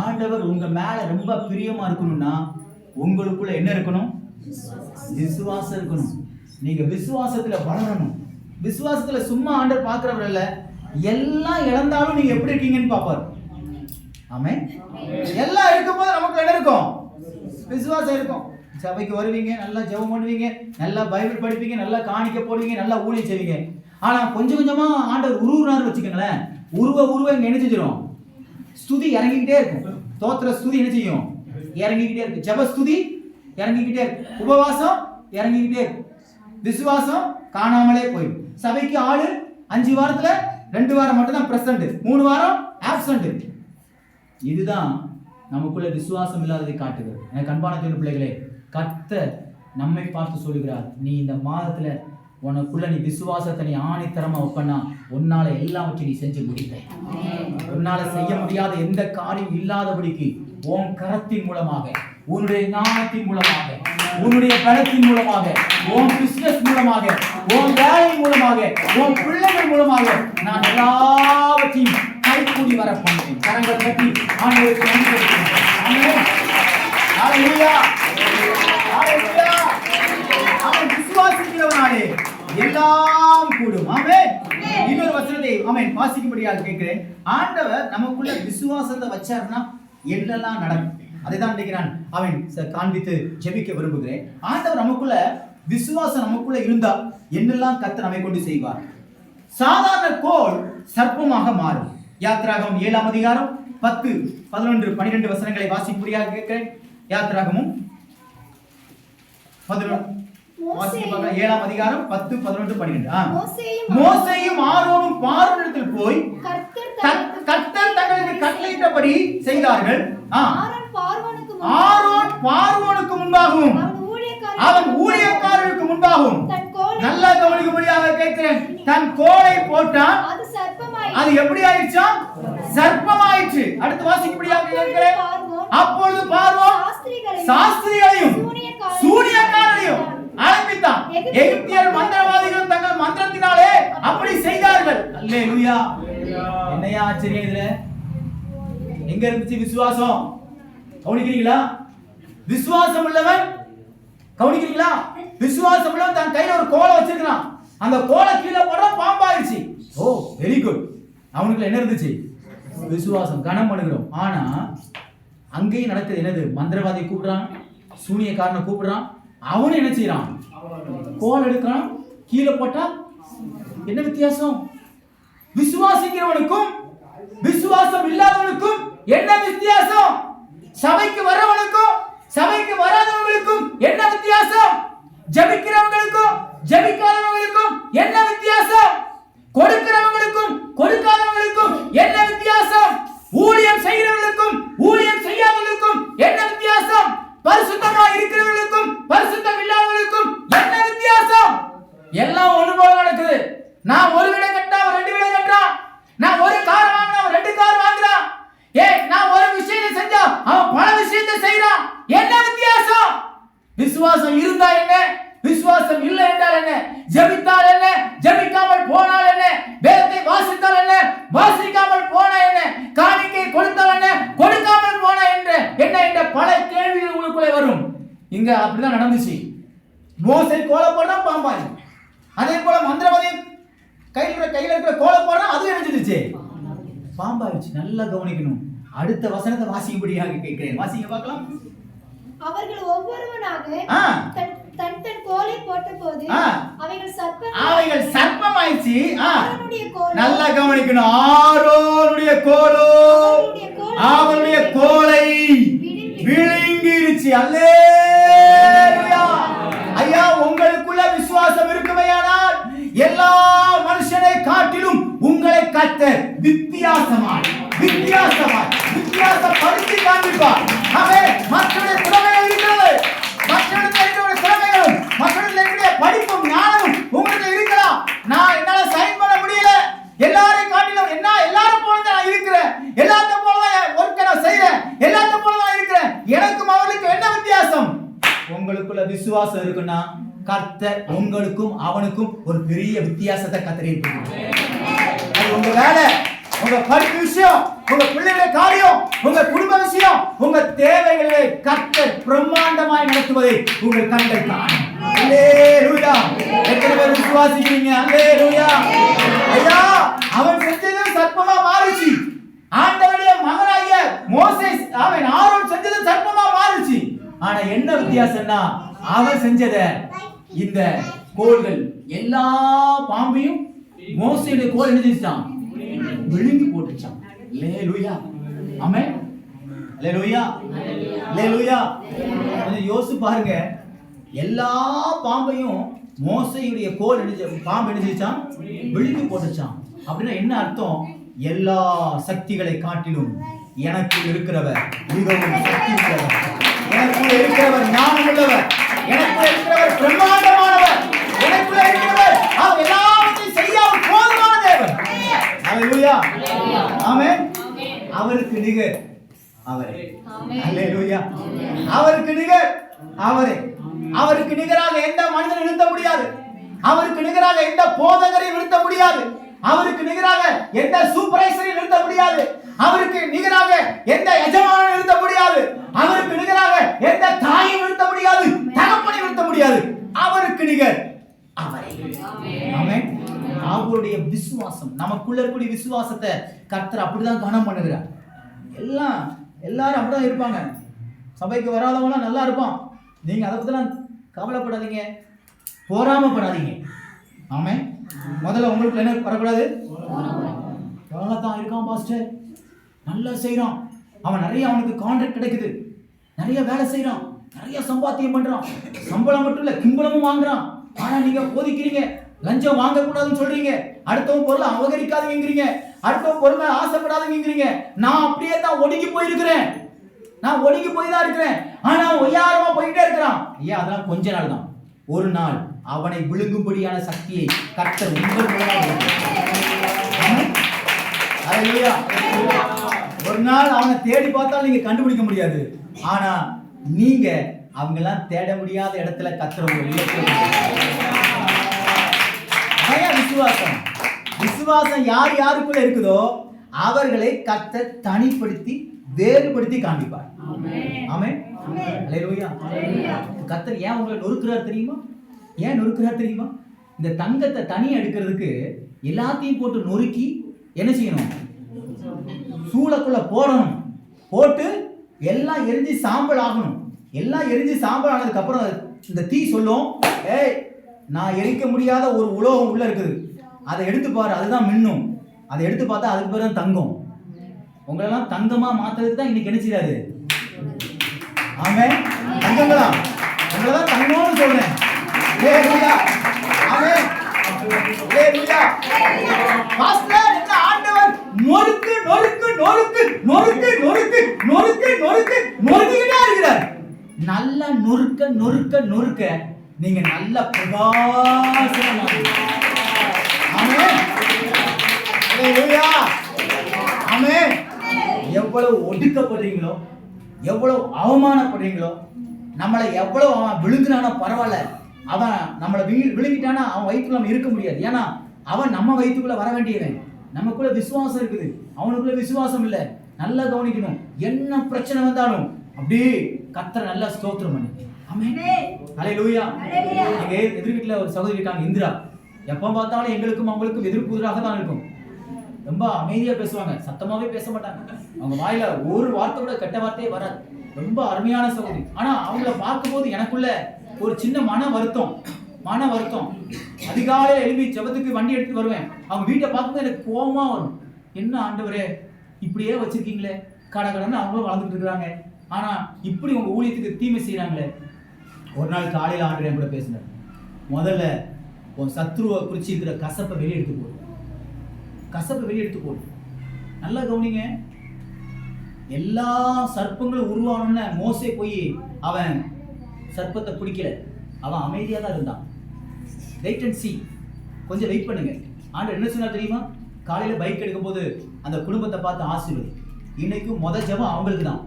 ஆண்டவர் உங்க மேல ரொம்ப பிரியமா இருக்கணும்னா உங்களுக்குள்ள என்ன இருக்கணும்? விசுவாசம் இருக்கணும். நீங்க விசுவாசத்துல வளரணும். விசுவாசத்துல சும்மா ஆண்டவர் பாக்குறவர் இல்ல, எல்லாம் இழந்தாலும் நீங்க எப்படி இருக்கீங்கன்னு பாப்பாரு. ஆமென். எல்லாம் இருக்கும்போது நமக்கு என்ன இருக்கும்? விசுவாசம் இருக்கும். சபைக்கு வருவீங்க, நல்லா ஜெபம் பண்ணுவீங்க, நல்லா பைபிள் படிப்பீங்க, நல்லா காணிக்க போடுவீங்க, நல்லா ஊழியம் செய்வீங்க. ஆனா கொஞ்சம் கொஞ்சமா ஆண்டவர் உருவுறாரு வச்சுக்கோங்களேன், உருவ இங்க என்ன செஞ்சிடும்? ஸ்துதி இறங்கிக்கிட்டே இருக்கும். தோத்திர ஸ்துதி என்ன செய்யும்? இறங்கிக்கிட்டே இருக்கு. ஜெப ஸ்துதி இறங்கிக்கிட்டே இருக்கு. உபவாசம் இறங்கிக்கிட்டே இருக்கு. விசுவாசம் காணாமலே போயிடும். சபைக்கு ஆளு 5 வாரத்துல 2 வாரம் மட்டும் தான் பிரசன்ட், 3 வாரம் ஆப்சன்ட். இதுதான் நமக்குள்ள விசுவாசம் இல்லாததை காட்டுகிறது. எனக்கு அன்பான தேவ பிள்ளைகளே, கர்த்தர் நம்மை பார்த்து சொல்லுகிறார், நீ இந்த மாதத்துல உனக்குள்ள நீ விசுவாசத்தை நீ ஆணித்தரமா வைப்பனா உன்னால எல்லாவற்றையும் நீ செஞ்சு முடிப்பேன். உன்னால செய்ய முடியாத எந்த காரியம் இல்லாதபடிக்கு உன் கரத்தின் மூலமாக, உன்னுடைய ஞானத்தின் மூலமாக, உன்னுடைய பலத்தின் மூலமாக, உன் பிசினஸ் மூலமாக, உன் வேலை மூலமாக, உன் பிள்ளைகள் மூலமாக நான் எல்லாவற்றையும் கைகூடி வர பண்ணுவேன். கரங்கள் கட்டி ஆண்டவருக்கு நன்றி செலுத்துகிறேன். ஆமென். ஹalleluya. ஹalleluya. அவன் விசுவாசிக்கிறவனாலே எல்லாம் கூடும். ஆமென். இன்னொரு வசனத்தை ஆமென் வாசிக்கும்படியாக கேட்கிறேன். ஆண்டவர் நமக்குள்ள விசுவாசத்தை வச்சார்னா என்னெல்லாம் நடக்கும், அதைதான் இன்னைக்கு நான் அவன் காண்பித்து ஜெபிக்க விரும்புகிறேன். ஆண்டவர் நமக்குள்ள விசுவாசம் நமக்குள்ள இருந்தா என்னெல்லாம் கர்த்தர் நம்மை கொண்டு செய்வார். சாதாரண கோல் சர்ப்பமாக மாறும். யாத்திராகமம் 7ஆம் அதிகாரம் 10, 11, 12 வசனங்களை வாசிக்கும்படியாக கேட்கிறேன். யாத்திராகமம் 11 7ஆம் அதிகாரம் 10, 11, 12. மோசேயும் ஆரோனும் பார்வோனிடத்தில் போய் கர்த்தர் தங்களுக்கு கட்டளையிட்டபடி செய்தார்கள். ஆரோன் பார்வோனுக்கு முன்பாகவும் அவன் ஊழியக்காரருக்கு முன்பாகவும் நல்லா கவனிக்கும்படியாக கேட்கிறேன். தன் கோலை போட்டான், அது எப்படி ஆயிடுச்சா? சர்ப்பமாயிற்று. அடுத்து வாசிக்கும்படியாக கேட்கிறேன். அப்பொழுது பார்வோன் சாஸ்திரிகளையும் சூனியக்காரரையும் அழைப்பித்தான். எகிப்தியர் மந்திரவாதிகள் தங்கள் மந்திரத்தினாலே அப்படி செய்தார்கள். அல்லேலூயா. என்னையா ஆச்சரியம் இதுல? எங்க இருந்துச்சு விசுவாசம்? கவனிக்கிறீங்களா? விசுவாசம் உள்ளவன் கவனிக்கிறீங்களா? விசுவாசம் உள்ளவன் தன் கையில ஒரு கோலை வச்சிருக்கான். அந்த கோலை கீழே போட பாம்பாயிருச்சு. ஓ வெரி குட். அவனுக்கு என்ன இருந்துச்சு? விசுவாசம். கனம் பண்ணுகிறோம். ஆனா அங்கேயும் நடக்குது என்னது? மந்திரவாதி கூப்பிடுறான், சூனியக்காரனை கூப்பிடுறான். அவனும் என்ன செய்யறான்? கோல் எடுக்கிறான், கீழே போட்டா என்ன வித்தியாசம்? விசுவாசிக்கிறவனுக்கும் விசுவாசம் இல்லாதவனுக்கும் என்ன வித்தியாசம்? சபைக்கு வரவனுக்கும் சபைக்கு வராதவங்களுக்கும் என்ன வித்தியாசம்? ஜெபிக்கிறவங்களுக்கும் ஜெபிக்காதவங்களுக்கும் என்ன வித்தியாசம்? கொடுக்கிறவங்களுக்கும் கொடுக்காதவங்களுக்கும் என்ன வித்தியாசம்? ஊழியம் செய்கிறவர்களுக்கும் ஊழியம் செய்யாதவர்களுக்கும் என்ன வித்தியாசம்? பரிசுத்தமாக இருக்கிறவர்களுக்கும் பரிசுத்தம் இல்லாதவர்களுக்கும் என்ன வித்தியாசம்? எல்லாம் ஒன்று போல நடக்குது. நான் ஒரு வீடு கட்டா அவன் 2 வீடு கட்டுறான். நான் ஒரு கார் வாங்கினா அவன் 2 கார் வாங்குறான். நான் ஒரு விஷயத்தை செஞ்சா அவன் பல விஷயத்தை செய்யறான். என்ன வித்தியாசம்? விசுவாசம் இருந்தா என்ன, விசுவாசம் இல்லை என்றால் என்ன? ஜெபித்தால் என்ன, ஜெபிக்காமல் போனால் என்ன? வேதத்தை வாசித்தால் என்ன, வாசிக்காமல் போனா என்ன? காணிக்கை கொடுத்தால் என்ன, கொடுக்காமல் போனா என்ன என்ற பல கேள்விகள் உங்களுக்குள்ளே வரும். இங்க அப்படிதான் நடந்துச்சு. மோசே கோலை போனா பாம்பாய், அதே போல மந்திரவாதி கையில இருக்கிற கோலை போனா அது நினைச்சிருச்சு பாம்பாயிருச்சு. நல்லா கவனிக்கணும். அடுத்த வசனத்தை வாசிக்கும்படியாக கேட்கிறேன். வாசிங்க பார்க்கலாம். அவர்கள் ஒவ்வொருவனாக தன் கோலை போட்டபோது அவைகள் சர்ப்பமாயிடுச்சு. நல்லா கவனிக்கணும். ஆரோனுடைய கோலோ அவனுடைய கோலை விழுங்கிருச்சு. அல்லேலூயா. ஐயா, உங்களுக்குள்ள விசுவாசம் இருக்குமையானால் எல்லா மனுஷனை காட்டிலும் உங்களை கர்த்தர் வித்தியாசப்படுத்தி காண்பிப்பார். மக்களுடைய திறமைகள் இருக்கிறது, மக்களுடைய திறமைகளும் மக்களுடைய படிப்பும் ஞானமும் உங்களுக்கு இருக்கலாம். நான் என்னால சைன் பண்ண முடியல, எல்லாரையும் காட்டிலும் என்ன எல்லாரும் போல நான் இருக்கிறேன், எல்லாத்த போல ஒர்க்க நான் செய்யறேன், எல்லாத்த போல நான் இருக்கிறேன். எனக்கும் அவனுக்கும் என்ன வித்தியாசம்? உங்களுக்குள்ள விசுவாசம் இருக்குன்னா கர்த்தர் உங்களுக்கும் அவனுக்கும் ஒரு பெரிய வித்தியாசத்தை கத்தறியிருக்கிறார். அது உங்க வேலை, உங்க படிப்பு விஷயம், உங்க பிள்ளைகளுடைய காரியம், உங்க குடும்ப விஷயம், உங்க தேவைகளை கர்த்தர் பிரம்மாண்டமாய் நடத்துவதை உங்கள் கண்கள் காணும். அல்லேலூயா. எத்தனை பேர் விசுவாசிக்கிறீங்க? அல்லேலூயா. ஐயா, அவன் செஞ்சது சர்ப்பமா மாறுச்சு. ஆண்டவருடைய மகனாகிய மோசேஸ் அவன் ஆரோன் செஞ்சது சர்ப்பமா மாறுச்சு. ஆனா என்ன வித்தியாசம்னா அவன் செஞ்சத இந்த கோல்கள் எல்லா பாம்பையும் மோசேயுடைய கோல் என்ன செஞ்சான்? விழுங்கி போட்டுச்சான். அல்லேலூயா. ஆமென். அல்லேலூயா. அல்லேலூயா. யோசிச்சு பாருங்க. எல்லா பாம்பையும் மோசேயுடைய கோல் பாம்பு என்ன செஞ்சான்? விழுங்கி போட்டுச்சான். அப்படின்னா என்ன அர்த்தம்? எல்லா சக்திகளை காட்டிலும் எனக்கு இருக்கிறவர் மிகவும் சக்தி உள்ளவர், எனக்குள்ள இருக்கிறவர் ஞானம் உள்ளவர், எனக்குள்ள இருக்கிறவர் பிரம்மாண்டமானவர், எனக்குள்ள இருக்கிறவர் அவர் எல்லாவற்றையும் செய்ய போதுமான தேவன். அல்லேலூயா. ஆமென். அவருக்கு நிகர் அவரே. அல்லேலூயா. அவருக்கு நிகர் அவரே. அவருக்கு நிகராக எந்த மனிதனை நிறுத்த முடியாது. அவருக்கு நிகராக எந்த போதகரை நிறுத்த முடியாது. அவருக்கு நிகராக எந்த சூப்பர்வைசரை நிறுத்த முடியாது. அவருக்கு நிகராக எந்த எஜமானை நிறுத்த முடியாது. அவருக்கு நிகராக எந்த தாயை நிறுத்த முடியாது, தகப்பனை நிறுத்த முடியாது. அவருக்கு நிகர் அவரே. ஆமென். அவருடைய விசுவாசம், நமக்குள்ள இருக்கக்கூடிய விசுவாசத்தை கர்த்தர் அப்படிதான் கனம் பண்ணுகிறார். எல்லாரும் அப்படிதான் இருப்பாங்க. சபைக்கு வராதவங்க நல்லா இருப்பான். நீங்க அதை பத்திலாம் கவலைப்படாதீங்க, போராமப்படாதீங்க. ஆமென். முதல்ல உங்களுக்கு என்ன வரக்கூடாது? தான் இருக்கான் பாஸ்டர், நல்லா செய்யறான், அவன் நிறைய அவனுக்கு கான்ட்ராக்ட் கிடைக்குது, நிறைய வேலை செய்யறான், நிறைய சம்பாத்தியம் பண்றான், சம்பளம் மட்டும் இல்ல கிம்பளமும் வாங்குறான். ஆனா நீங்க போதிக்கிறீங்க, லஞ்சம் வாங்க கூடாதுன்னு சொல்றீங்க, அடுத்தவன் பொருளை அபகரிக்காதீங்கிறீங்க, அடுத்தவன் பொருளை ஆசைப்படாதீங்கிறீங்க. நான் அப்படியே தான் ஒடுங்கி போயிருக்கிறேன், நான் ஒடுங்கி போய் தான் இருக்கிறேன். ஆனா ஒய்யாரமா போயிட்டே இருக்கிறான். ஏன்? அதெல்லாம் கொஞ்ச நாள் தான். ஒரு நாள் அவனை விழுங்கும்படியான சக்தியை கர்த்தர் உங்கள் மூலமாக. ஒரு நாள் அவனை தேடி பார்த்தாலும் நீங்க கண்டுபிடிக்க முடியாது. ஆனா நீங்க அவங்க எல்லாம் தேட முடியாத இடத்துல கர்த்தர் விசுவாசம். விசுவாசம் யார் யாருக்குள்ள இருக்குதோ அவர்களை கர்த்தர் தனிப்படுத்தி வேறுபடுத்தி காண்பிப்பார். ஆமென். அல்லேலூயா. கர்த்தர் ஏன் உங்களை நொறுக்குறார் தெரியுமா? ஏன் நொறுக்குறார் தெரியுமா? இந்த தங்கத்தை தனி எடுக்கிறதுக்கு எல்லாத்தையும் போட்டு நொறுக்கி என்ன செய்யணும்? சூளைக்குள்ள போடணும். போட்டு எல்லாம் எரிஞ்சு சாம்பல் ஆகணும். எல்லாம் எரிஞ்சு சாம்பல் ஆனதுக்கு அப்புறம் இந்த தீ சொல்லும், ஏய் நான் எரிக்க முடியாத ஒரு உலோகம் உள்ள இருக்குது, அதை எடுத்து பாரு, அதுதான் மின்னும். அதை எடுத்து பார்த்தா அதுக்கு பேர் தான் தங்கம். உங்களெல்லாம் தங்கமா மாத்துறதுக்கு தான் இன்னைக்கு என்ன செய்யாது? ஆமென். தங்கங்களா உங்களதான் தங்கம்னு சொல்றேன். ஹalleluya. ஆமென். ஹalleluya. பாஸ்டர் என்ன ஆண்டவர் நொறுக்கு நொறுக்கு நொறுக்கு நொறுக்கு நொறுக்கு நொறுக்கு நொறுக்கு நொறுக்கிட்டே இருக்கிறார். நல்ல நொறுக்க நொறுக்க நொறுக்க நீங்க நல்ல பிரகாசமா. ஆமென். ஹalleluya. ஆமென். எவ்வளவு ஒடுக்கப்படுறீங்களோ, எவ்வளவு அவமானப்படுறீங்களோ, நம்மளை எவ்வளவு அவன் விழுங்குறானோ பரவாயில்ல, அவன் நம்மளை விழுங்கிட்டானா அவன் வயிற்றுல நம்ம இருக்க முடியாது. ஏன்னா அவன் நம்ம வயிற்றுக்குள்ள வர வேண்டியவன். நமக்குள்ள விசுவாசம் இருக்குது, அவனுக்குள்ள விசுவாசம் இல்லை. நல்லா கவனிக்கணும். என்ன பிரச்சனை வந்தாலும் அப்படியே கர்த்தரை நல்லா ஸ்தோத்திரம் பண்ணு. ஆமென். ஹalleluya. எங்க எதிர் வீட்டுல ஒரு சகோதரி இருக்காங்க, இந்திரா. எப்ப பார்த்தாலும் எங்களுக்கும் அவங்களுக்கும் எதிர்ப்புதிராக தான் இருக்கும். ரொம்ப அமைதியா பேசுவாங்க, சத்தமாவே பேச மாட்டாங்க. அவங்க வாயில ஒரு வார்த்தை கூட கெட்ட வார்த்தையே வராது. ரொம்ப அருமையான சகோதரி. ஆனா அவங்கள பார்க்கும்போது எனக்குள்ள ஒரு சின்ன மன வருத்தம். அதிகாலையில எழுப்பி ஜெபத்துக்கு வண்டி எடுத்து வருவேன். அவங்க வீட்டை பார்க்கும்போது எனக்கு கோபமா வரும். என்ன ஆண்டவரே இப்படியே வச்சிருக்கீங்களே, கடகடன்னு அவங்களும் வளர்ந்துட்டு இருக்கிறாங்க, ஆனா இப்படி உங்க ஊழியத்துக்கு தீமை செய்யறாங்களே. ஒரு நாள் காலையில ஆண்டவரே கூட பேசினார். முதல்ல உன் சத்ருவை குறிச்சு இருக்கிற கசப்பை வெளியே எடுத்து போடு, கசப்பை வெளியே எடுத்து போடு. நல்லா கவனிங்க. எல்லா சர்ப்பங்களும் உருவானோன்னு மோசே போய் அவன் சர்ப்பத்தை பிடிக்கல, அவன் அமைதியாக தான் இருந்தான். வெயிட் அண்ட் சீ, கொஞ்சம் வெயிட் பண்ணுங்க. ஆண்டவர் என்ன சொன்னா தெரியுமா? காலையில பைக் எடுக்கும் போது அந்த குடும்பத்தை பார்த்து ஆசீர்வதி. இன்னைக்கும் முதல் ஜெபம் அவங்களுக்கு தான்.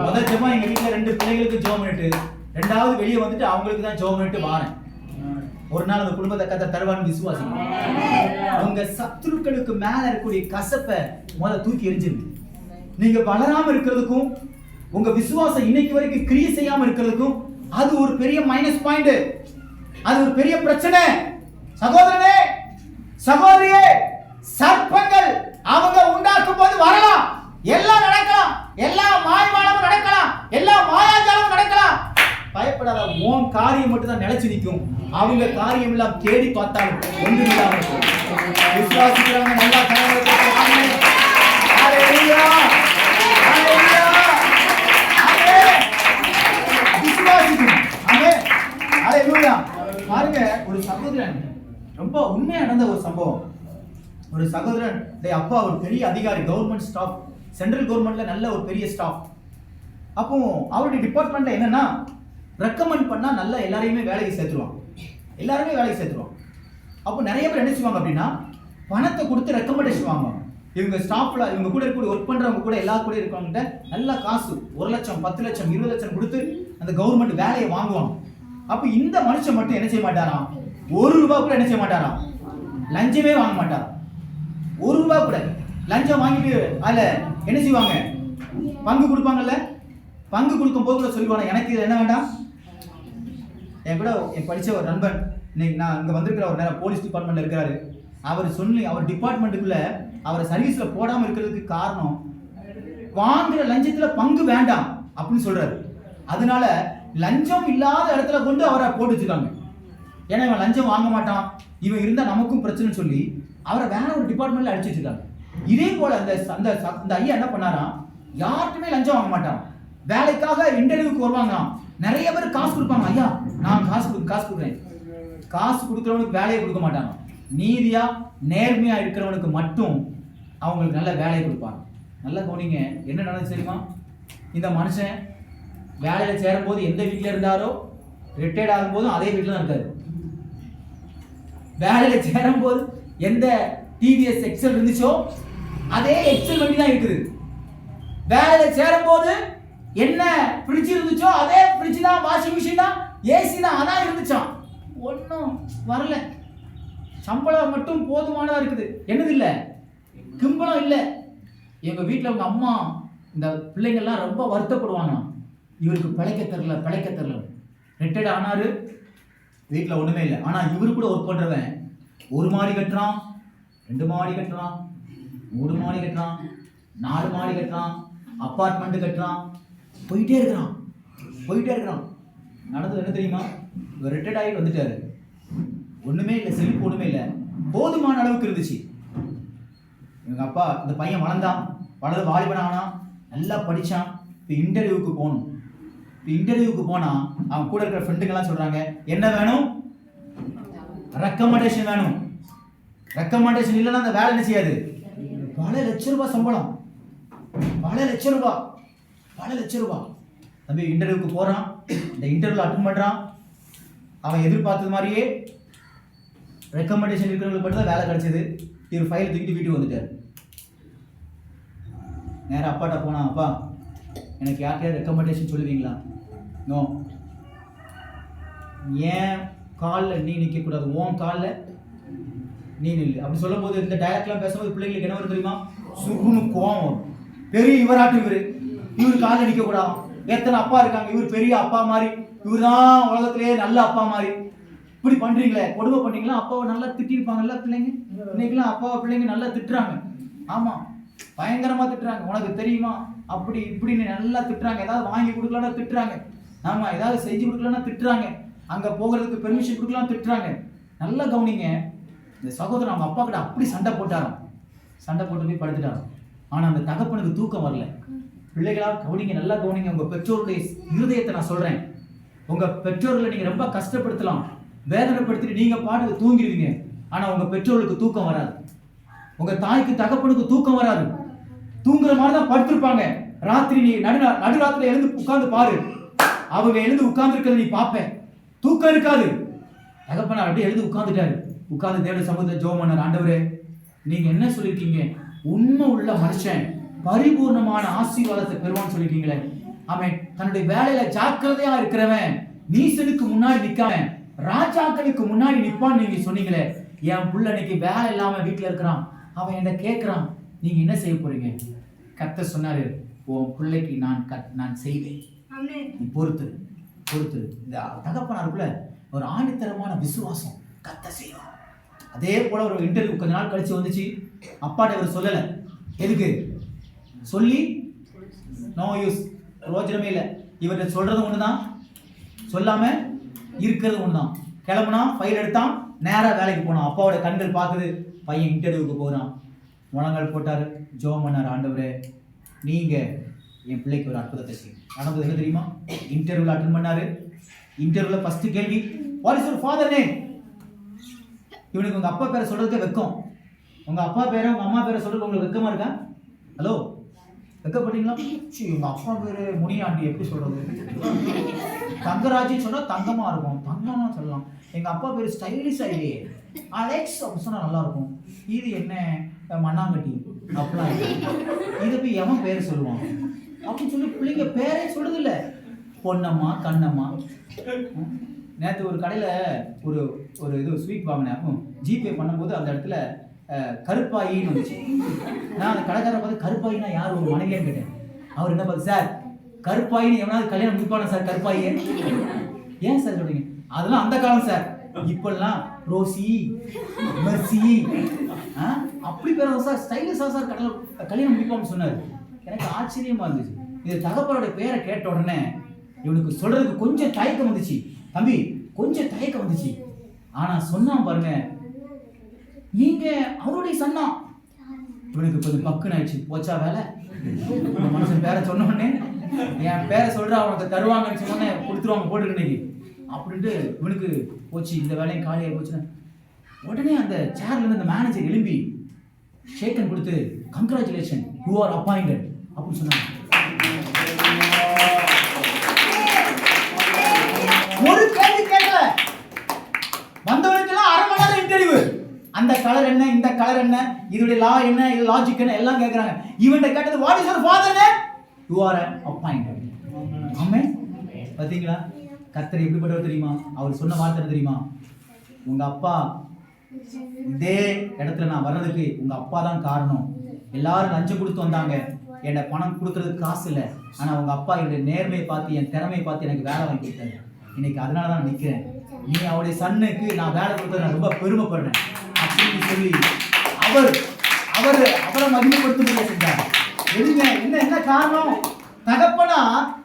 முதல் ஜெபம் எங்க வீட்டுல 2 பிள்ளைகளுக்கு ஜெபம் பண்ணிட்டு, 2வது வெளியே வந்துட்டு அவங்களுக்கு தான் ஜெபம் பண்ணிட்டு வாரேன். ஒரு நாள் அந்த குடும்பத்தை கர்த்தர் தருவான்னு விசுவாசிங்க. உங்க சத்துருக்களுக்கு மேல இருக்கக்கூடிய கசப்பை முதல்ல தூக்கி எரிஞ்சிருங்க. நீங்க வளராம இருக்கிறதுக்கும் உங்க விசுவாசம் இன்னைக்கு வரைக்கும் கிரியை செய்யாம இருக்கிறதுக்கும் அது ஒரு பெரிய மைனஸ் பாயிண்ட், அது ஒரு பெரிய பிரச்சனை. சகோதரனே சகோதரியே, சர்ப்பங்கள் அவங்க உண்டாக்கும் போது வரலாம், எல்லாம் நடக்கலாம், எல்லா மாயமானமும் நடக்கலாம், எல்லா மாயாஜாலமும் நடக்கலாம். பயப்படாத, உன் காரியம் மட்டும் தான் நிலைச்சு நிற்கும். அவங்க காரியம் எல்லாம் தேடி பார்த்தாலும் ஒன்று இல்லாம இருக்கும். விசுவாசிக்கிறவங்க நல்லா பாருங்க. ஒரு சகோதரன், ரொம்ப உண்மையா நடந்த ஒரு சம்பவம். ஒரு சகோதரன் அப்பா ஒரு பெரிய அதிகாரி, கவர்மெண்ட் ஸ்டாஃப், சென்ட்ரல் கவர்மெண்ட்ல நல்ல ஒரு பெரிய ஸ்டாஃப். அப்போ அவருடைய டிபார்ட்மெண்ட்ல என்னன்னா, ரெக்கமெண்ட் பண்ணா நல்லா எல்லாரையுமே வேலைக்கு சேர்த்துருவாங்க, எல்லாருமே வேலைக்கு சேர்த்துருவாங்க. அப்போ நிறைய பேர் என்ன செய்வாங்க அப்படின்னா, பணத்தை கொடுத்து ரெக்கமெண்டேஷன் வாங்குவாங்க. இவங்க ஸ்டாஃப்ல இவங்க கூட இருக்கக்கூடிய ஒர்க் பண்றவங்க கூட எல்லா கூட இருக்கவங்க நல்ல காசு 1 லட்சம் 10 லட்சம் 20 லட்சம் கொடுத்து அந்த கவர்மெண்ட் வேலையை வாங்குவாங்க. அப்ப இந்த மனுஷன் மட்டும் என்ன செய்ய மாட்டாராம், 1 ரூபாய் கூட என்ன செய்ய மாட்டாராம், லஞ்சமே வாங்க மாட்டாராம். 1 ரூபாய் கூட லஞ்சம் வாங்கிட்டு அதுல என்ன செய்வாங்க, பங்கு கொடுப்பாங்கல்ல. பங்கு கொடுக்கும் போது கூட சொல்லுவாங்க, எனக்கு இது என்ன வேண்டாம். என் கூட என் படிச்ச ஒரு நண்பன், இன்னைக்கு நான் இங்க வந்திருக்கிற ஒரு நேரம் போலீஸ் டிபார்ட்மெண்ட்ல இருக்கிறாரு. அவர் சொல்லி அவர் டிபார்ட்மெண்ட்டுக்குள்ள அவரை சர்வீஸ்ல போடாம இருக்கிறதுக்கு காரணம், வாங்குற லஞ்சத்துல பங்கு வேண்டாம் அப்படின்னு சொல்றாரு. அதனால லஞ்சம் இல்லாத இடத்துல கொண்டு அவரை போட்டு வச்சுக்காங்க. ஏன்னா இவன் லஞ்சம் வாங்க மாட்டான், இவன் இருந்தா நமக்கும் பிரச்சனை சொல்லி அவரை வேற ஒரு டிபார்ட்மெண்ட்ல அடிச்சு வச்சிருக்காங்க. இதே போல அந்த ஐயா என்ன பண்ணாராம், யார்ட்டுமே லஞ்சம் வாங்க மாட்டான். வேலைக்காக இன்டர்வியூக்கு வருவாங்க. நிறைய பேர் காசு கொடுப்பாங்க. ஐயா நான் காசு கொடுக்குறேன். காசு கொடுக்குறவனுக்கு வேலையை கொடுக்க மாட்டாங்க. நீதியா நேர்மையா இருக்கிறவனுக்கு மட்டும் அவங்களுக்கு நல்ல வேலையை கொடுப்பாங்க. நல்லா கவனிங்க, என்ன நடந்துச்சு தெரியுமா? இந்த மனுஷன் வேலையில சேரும் போது எந்த வீட்டில் இருந்தாரோ, ரிட்டையர்ட் ஆகும் போதும் அதே வீட்டில் தான் இருக்காரு. வேலையில சேரும் போது எந்த டிவிஎஸ் எக்ஸல் இருந்துச்சோ அதே எக்ஸல் வண்டி தான் இருக்குது. வேலையில சேரும் போது என்ன ஃப்ரிட்ஜ் இருந்துச்சோ அதே ஃப்ரிட்ஜ் தான், வாஷிங் மிஷின் தான், ஏசி தான், அதான் இருந்துச்சான். ஒன்றும் வரல. சம்பளம் மட்டும் போதுமானதா இருக்குது. என்னது இல்லை, கிம்பளம் இல்லை. எங்க வீட்டில் உங்க அம்மா இந்த பிள்ளைங்கள்லாம் ரொம்ப வருத்தப்படுவாங்க. இவருக்கு பிழைக்க தெரில. ரிட்டையர்ட் ஆனாரு, வீட்டில் ஒண்ணுமே இல்லை. ஆனா இவரு கூட ஒர்க் பண்றவன் 1 மாடி கட்டுறான், 2 மாடி கட்டுறான், 3 மாடி கட்டுறான், 4 மாடி கட்டுறான், அப்பார்ட்மெண்ட் கட்டுறான், போயிட்டே இருக்கிறான். நடந்தது என்ன தெரியுமா? இவர் ரிட்டையர்ட் ஆகிட்டு வந்துட்டாரு. ஒண்ணுமே இல்லை, செழிப்பு ஒண்ணுமே இல்லை, போதுமான அளவுக்கு இருந்துச்சு. எங்க அப்பா இந்த பையன் வளர்ந்து வாலிபன் ஆனா, நல்லா படிச்சான். இப்போ இன்டர்வியூக்கு போனா அவன் கூட இருக்கிற ஃப்ரெண்டுங்கெல்லாம் சொல்றாங்க, என்ன வேணும்? ரெக்கமெண்டேஷன் வேணும். ரெக்கமெண்டேஷன் இல்லைன்னா அந்த வேலை என்ன செய்யாது. பல லட்சம் ரூபாய் சம்பளம், பல லட்சம் ரூபாய். தம்பி இன்டர்வியூக்கு போறான், இந்த இன்டர்வியூல அட்டெண்ட் பண்றான். அவன் எதிர்பார்த்தது மாதிரியே ரெக்கமெண்டேஷன் இருக்கிறவங்களுக்கு மட்டும் தான் வேலை கிடைச்சது. இவர் ஃபைல் தூக்கிட்டு வீட்டுக்கு வந்துட்டார். நேராக அப்பாட்ட போனா, அப்பா எனக்கு யாருக்கையாவது ரெக்கமெண்டேஷன் சொல்லுவீங்களா? நோ. ஏன் காலில் நீ நிற்கக்கூடாது, உன் காலில் நீ நில்லு. அப்படி சொல்லும் போது இந்த டைலாக்லாம் பேசும்போது பிள்ளைங்களுக்கு என்ன வரும் தெரியுமா? சுகுன்னு கோவம். பெரிய இவராட்டு இவர் காலில் நிற்கக்கூடாது. எத்தனை அப்பா இருக்காங்க, இவர் பெரிய அப்பா மாதிரி, இவர் தான் உலகத்திலேயே நல்ல அப்பா மாதிரி. இப்படி பண்றீங்களே, கொடுமை பண்ணீங்களா? அப்பாவை நல்லா திட்டிருப்பாங்கல்ல பிள்ளைங்க. இன்னைக்கெல்லாம் அப்பாவை பிள்ளைங்க நல்லா திட்டுறாங்க. ஆமா, பயங்கரமா திட்டுறாங்க. உனக்கு தெரியுமா? அப்படி இப்படின்னு நல்லா திட்டுறாங்க. ஏதாவது வாங்கி கொடுக்கலன்னா திட்டுறாங்க. ஆமா, ஏதாவது செஞ்சு கொடுக்கலன்னா திட்டுறாங்க. அங்க போகிறதுக்கு பெர்மிஷன் கொடுக்கலாம் திட்டுறாங்க. நல்லா கவனிங்க, இந்த சகோதரன் அவங்க அப்பா கிட்ட அப்படி சண்டை போட்டு போய் படுத்துட்டாராம். ஆனா அந்த தகப்பனுக்கு தூக்கம் வரல. பிள்ளைகளா கவனிங்க, நல்லா கவனிங்க. உங்க பெற்றோருடைய இருதயத்தை நான் சொல்றேன். உங்க பெற்றோர்களை நீங்க ரொம்ப கஷ்டப்படுத்தலாம், வேதனைப்படுத்திட்டு நீங்க பாட்டுக்கு தூங்கிடுவீங்க. ஆனா உங்க பெற்றோர்களுக்கு தூக்கம் வராது. உங்க தாய்க்கு தகப்பனுக்கு தூக்கம் வராது. தூங்குற மாதிரி தான் படுத்திருப்பாங்க. ராத்திரி நீ நடுராத்திரி எழுந்து உட்கார்ந்து பாரு, அவங்க எழுந்து உட்கார்ந்து இருக்கிறத நீ பார்ப்ப. தூக்கம் இருக்காது. தகப்பனார் அப்படியே எழுந்து உட்கார்ந்துட்டாரு. உட்கார்ந்து தேவனுடைய சமூகத்தை ஜெபம் பண்ணார். ஆண்டவரே, நீங்க என்ன சொல்லிருக்கீங்க? உண்மை உள்ள மனுஷன் பரிபூர்ணமான ஆசீர்வாதத்தை பெறுவான்னு சொல்லிருக்கீங்களே. அவன் தன்னுடைய வேலையில ஜாக்கிரதையா இருக்கிறவன் நீசனுக்கு முன்னாடி நிக்காம ராஜாக்களுக்கு முன்னாடி நிப்பான்னு நீங்க சொன்னீங்களே. என் புள்ள இன்னைக்கு வேலை இல்லாம வீட்டுல இருக்கிறான். அவன் என்ன கேட்கிறான், நீங்க என்ன செய்ய போறீங்க? கர்த்தர் சொன்னாரு, உன் பிள்ளைக்கு நான் செய்வேன், நீ பொறுத்து. இந்த தகப்பனாருக்குள்ள ஒரு ஆணித்தரமான விசுவாசம், கர்த்தர் செய்வான். அதே போல ஒரு இன்டர்வியூ கொஞ்ச நாள் கழிச்சு வந்துச்சு. அப்பாட்ட அவர் சொல்லல. எதுக்கு சொல்லி நோ யூஸ், ரோஜனமே இல்லை. இவர்கிட்ட சொல்றது ஒண்ணுதான், சொல்லாம இருக்கிறது ஒண்ணுதான். கிளம்புனா ஃபைல் எடுத்தான், நேரா வேலைக்கு போனான். அப்பாவோட கண்கள் பார்க்குது, பையன் இன்டர்வியூக்கு போகிறான். முழங்கால் போட்டாரு, ஜெபம் பண்ணாரு. ஆண்டவரே, நீங்க என் பிள்ளைக்கு ஒரு அற்புதத்தை செய்யும். நடந்தது என்ன தெரியுமா? இன்டர்வியூல அட்டெண்ட் பண்ணாரு. இன்டர்வியூல ஃபர்ஸ்ட் கேள்வி, what is your father name? இவனுக்கு உங்க அப்பா பேரை சொல்றதுக்கு வெக்கம். உங்க அப்பா பேரை உங்க அம்மா பேரை சொல்றது உங்களுக்கு வெக்கமா இருக்கா? ஹலோ, வெக்கப்பட்டீங்களா? உங்க அப்பா பேரு முனியாண்டி, எப்படி சொல்றது? தங்கராஜின்னு சொன்னா தங்கமா இருக்கும், தங்கமா சொல்லலாம். எங்க அப்பா பேரு ஸ்டைலிஷ் ஐடியே, அலெக்ஸ் அப்படி சொன்னா நல்லா இருக்கும். இது என்ன மண்ணாங்கட்டி அப்படிலாம் இதை போய் எவன் பேரை சொல்லுவான் அப்படின்னு சொல்லி பிள்ளைங்க பேரே சொல்றது இல்லை. பொன்னம்மா, கண்ணம்மா. நேற்று ஒரு கடையில் ஒரு இது ஸ்வீட் வாங்கினேன். ஜிபே பண்ணும்போது அந்த இடத்துல கருப்பாயின்னு வந்துச்சு. நான் அந்த கடைக்காரரை பார்த்து, கருப்பாயின்னா யார், ஒரு மனைவியான்னு கேட்டேன். அவர் என்ன பார்த்து, சார் கருப்பாயின்னு எவனாவது கல்யாணம் முடிப்பானா சார்? கருப்பாயே ஏன் சார் சொல்றீங்க? அதெல்லாம் அந்த காலம் சார். இப்பெல்லாம் ரோசி, மெர்சி அப்படி பேர சார், ஸ்டைலிஷா சார் கல்யாணம் முடிப்பான்னு சொன்னார். எனக்கு ஆச்சரியமா இருந்துச்சு. இது தகப்பனுடைய பேரை கேட்ட உடனே இவனுக்கு சொல்றதுக்கு கொஞ்சம் தயக்கம் வந்துச்சு. தம்பி, கொஞ்சம் தயக்கம் வந்துச்சு. ஆனா சொன்னா பாருங்க, நீங்க அவருடைய சன்னா. இவனுக்கு கொஞ்சம் பக்குன்னு ஆயிடுச்சு. போச்சா வேலை? மனுஷன் பேரை சொன்ன உடனே என் பேரை சொல்ற அவனுக்கு தருவாங்கன்னு சொன்னே கொடுத்துருவாங்க போட்டு இன்னைக்கு அப்படின்ட்டு இவனுக்கு போச்சு. இந்த வேலையும் காலியாக போச்சுன்னு உடனே அந்த சேர்ல இருந்து அந்த மேனேஜர் எழும்பி ஷேக்கன் கொடுத்து கங்க்ராச்சுலேஷன் யூ ஆர் அப்பாயிண்டட் அப்படின்னு சொன்னாங்க. ஒரு கேள்வி கேட்கல, வந்தவனுக்கெல்லாம் அரை மணி நேரம் இன்டர்வியூ. அந்த கலர் என்ன, இந்த கலர் என்ன, இதோட லா என்ன, இது லாஜிக் என்ன எல்லாம் கேட்கறாங்க. இவன்ட்ட கேட்டது what is your father name, you are appointed. ஆமென். பாத்தீங்களா கர்த்தர் எப்படிப்பட்டவர் தெரியுமா? அவர் சொன்ன வார்த்தை தெரியுமா? உங்க அப்பா இதே இடத்துல நான் வர்றதுக்கு உங்க அப்பா தான் காரணம். எல்லாரும் லஞ்சம் கொடுத்து வந்தாங்க, என்ன பணம் கொடுக்கறதுக்கு காசு இல்லை. ஆனா உங்க அப்பா என்னுடைய நேர்மையை பார்த்து என் திறமையை பார்த்து எனக்கு வேலை வாங்கி கொடுத்தாரு. இன்னைக்கு அதனால தான் நிற்கிறேன். நீ அவருடைய சன்னுக்கு நான் வேலை கொடுத்தது நான் ரொம்ப பெருமைப்படுறேன் அப்படின்னு சொல்லி அவரை மகிமைப்படுத்த செஞ்சார். என்ன காரணம்? தகப்பனா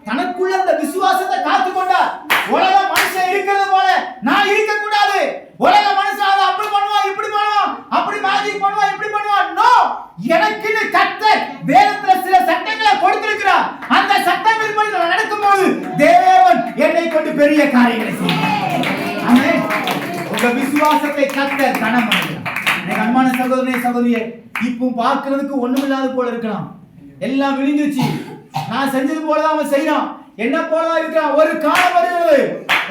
தனக்குள்ள அந்த விசுவாசத்தை காத்துக்கொண்டார். உலக மனுஷன் இருக்கிறது போல நான் இருக்க கூடாது. உலக மனுஷன் அதை அப்படி பண்ணுவான், இப்படி பண்ணுவான், அப்படி மேஜிக் பண்ணுவான், இப்படி பண்ணுவான். நோ, எனக்குன்னு கர்த்தர் வேதத்துல சில சட்டங்களை கொடுத்திருக்கிறார். அந்த சட்டங்கள் படி நான் நடக்கும்போது தேவன் என்னை கொண்டு பெரிய காரியங்களை செய்வார். ஆமென். உங்க விசுவாசத்தை கர்த்தர் கனம் பண்ணுகிறார். என் அன்பான சகோதரனே சகோதரியே, இப்போ பார்க்கிறதுக்கு ஒண்ணுமில்லாத போல இருக்கலாம், எல்லாம் விழுந்துச்சு, நான் செஞ்சது போலதான் அவன் செய்யறான், என்ன போலதான் இருக்கிறான். ஒரு காலம் வருகிறது,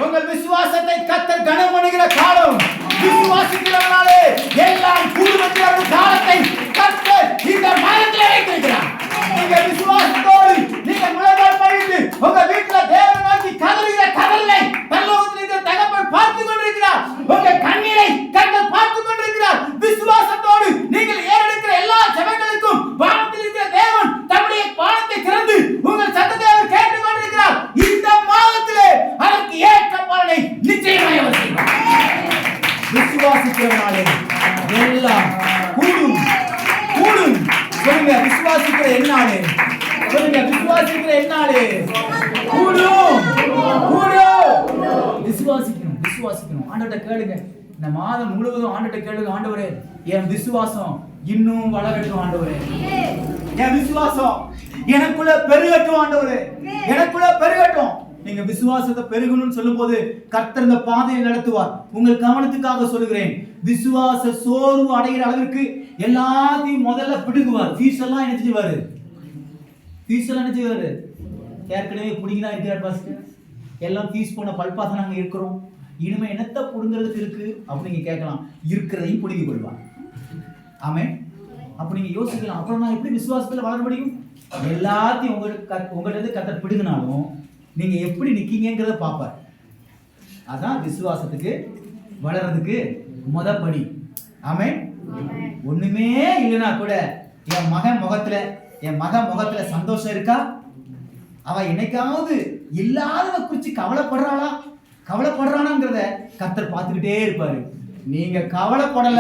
உங்கள் விசுவாசத்தை கர்த்தர் கனம் பண்ணுகிற காலம். விசுவாசிக்கிறவனாலே எல்லாம் கூடுகிற ஒரு காலத்தை கர்த்தர் இந்த மாதத்திலே வைத்திருக்கிறார். நீங்க விசுவாசத்தோடு நீங்க முழங்கால் படிட்டு உங்க வீட்டுல தேவனை நோக்கி கதறுகிற கதறலை பரலோகத்தில் இருக்கிற தகப்பன் பார்த்து கொண்டிருக்கிறார். உங்க கண்ணீரை கர்த்தர் பார்த்து கொண்டிருக்கிறார். விசுவாசத்தோடு நீங்கள் ஏறெடுக்கிற எல்லா ஜெபங்களுக்கும் வானத்தில் இருக்கிற தேவன் தம்முடைய வானத்தை திறந்து உங்கள் சத்தத்தை அவர் கேட்டுக் கொண்டிருக்கிறார். இந்த மாதத்திலே அதற்கு ஏற்ற பலனை நிச்சயமாய் அவர் செய்வார். விசுவாசிக்கிறவனாலே எல்லாம் கூடும். சொல்லுங்க, விசுவாசிக்கிற என்னாலே, சொல்லுங்க, விசுவாசிக்கிற என்னாலே கூடும். விசுவாசிக்கணும். ஆண்டவர்ட்ட கேளுங்க, இந்த மாதம் முழுவதும் ஆண்டவர்ட்ட கேளுங்க, ஆண்டவரே என் விசுவாசம் இன்னும் வளரட்டும், ஆண்டவரே என் விசுவாசம் எனக்குள்ள பெருகட்டும், ஆண்டவரே எனக்குள்ள பெருகட்டும். நீங்க விசுவாசத்தை பெருகணும்னு சொல்லும்போது கர்த்தர் இந்த பாதையை நடத்துவார். உங்கள் கவனத்துக்காக சொல்லுகிறேன், விசுவாச சோர்வு அடைகிற அளவிற்கு எல்லாத்தையும் முதல்ல பிடுங்குவார். ஃபீஸ் எல்லாம் என்ன செய்வாரு? ஏற்கனவே பிடிங்கினா இருக்கிறார் பாஸ்டர், எல்லாம் ஃபீஸ் போன பல்பா தான் நாங்க இருக்கிறோம், இனிமே என்னத்தை புடுங்கிறதுக்கு இருக்கு அப்படி நீங்க கேட்கலாம். இருக்கிறதையும் பிடுங்கி கொள்வார். ஆமென். அப்ப நீங்க யோசிக்கலாம், அப்புறம் நான் எப்படி விசுவாசத்துல வளர முடியும்? எல்லாத்தையும் உங்கள்கிட்ட கர்த்தர் பிடுங்கினாலும் நீங்க எப்படி நிக்கீங்கிறத பார்ப்பார். அதான் விசுவாசத்துக்கு வளர்றதுக்கு முதல் படி. ஆமென். ஒண்ணுமே இல்லைன்னா கூட என் மகன் முகத்துல சந்தோஷம் இருக்கா? அவ என்னைக்காவது இல்லாதவ குறிச்சு கவலைப்படுறானாங்கிறத கர்த்தர் பார்த்துக்கிட்டே இருப்பாரு. நீங்க கவலைப்படல,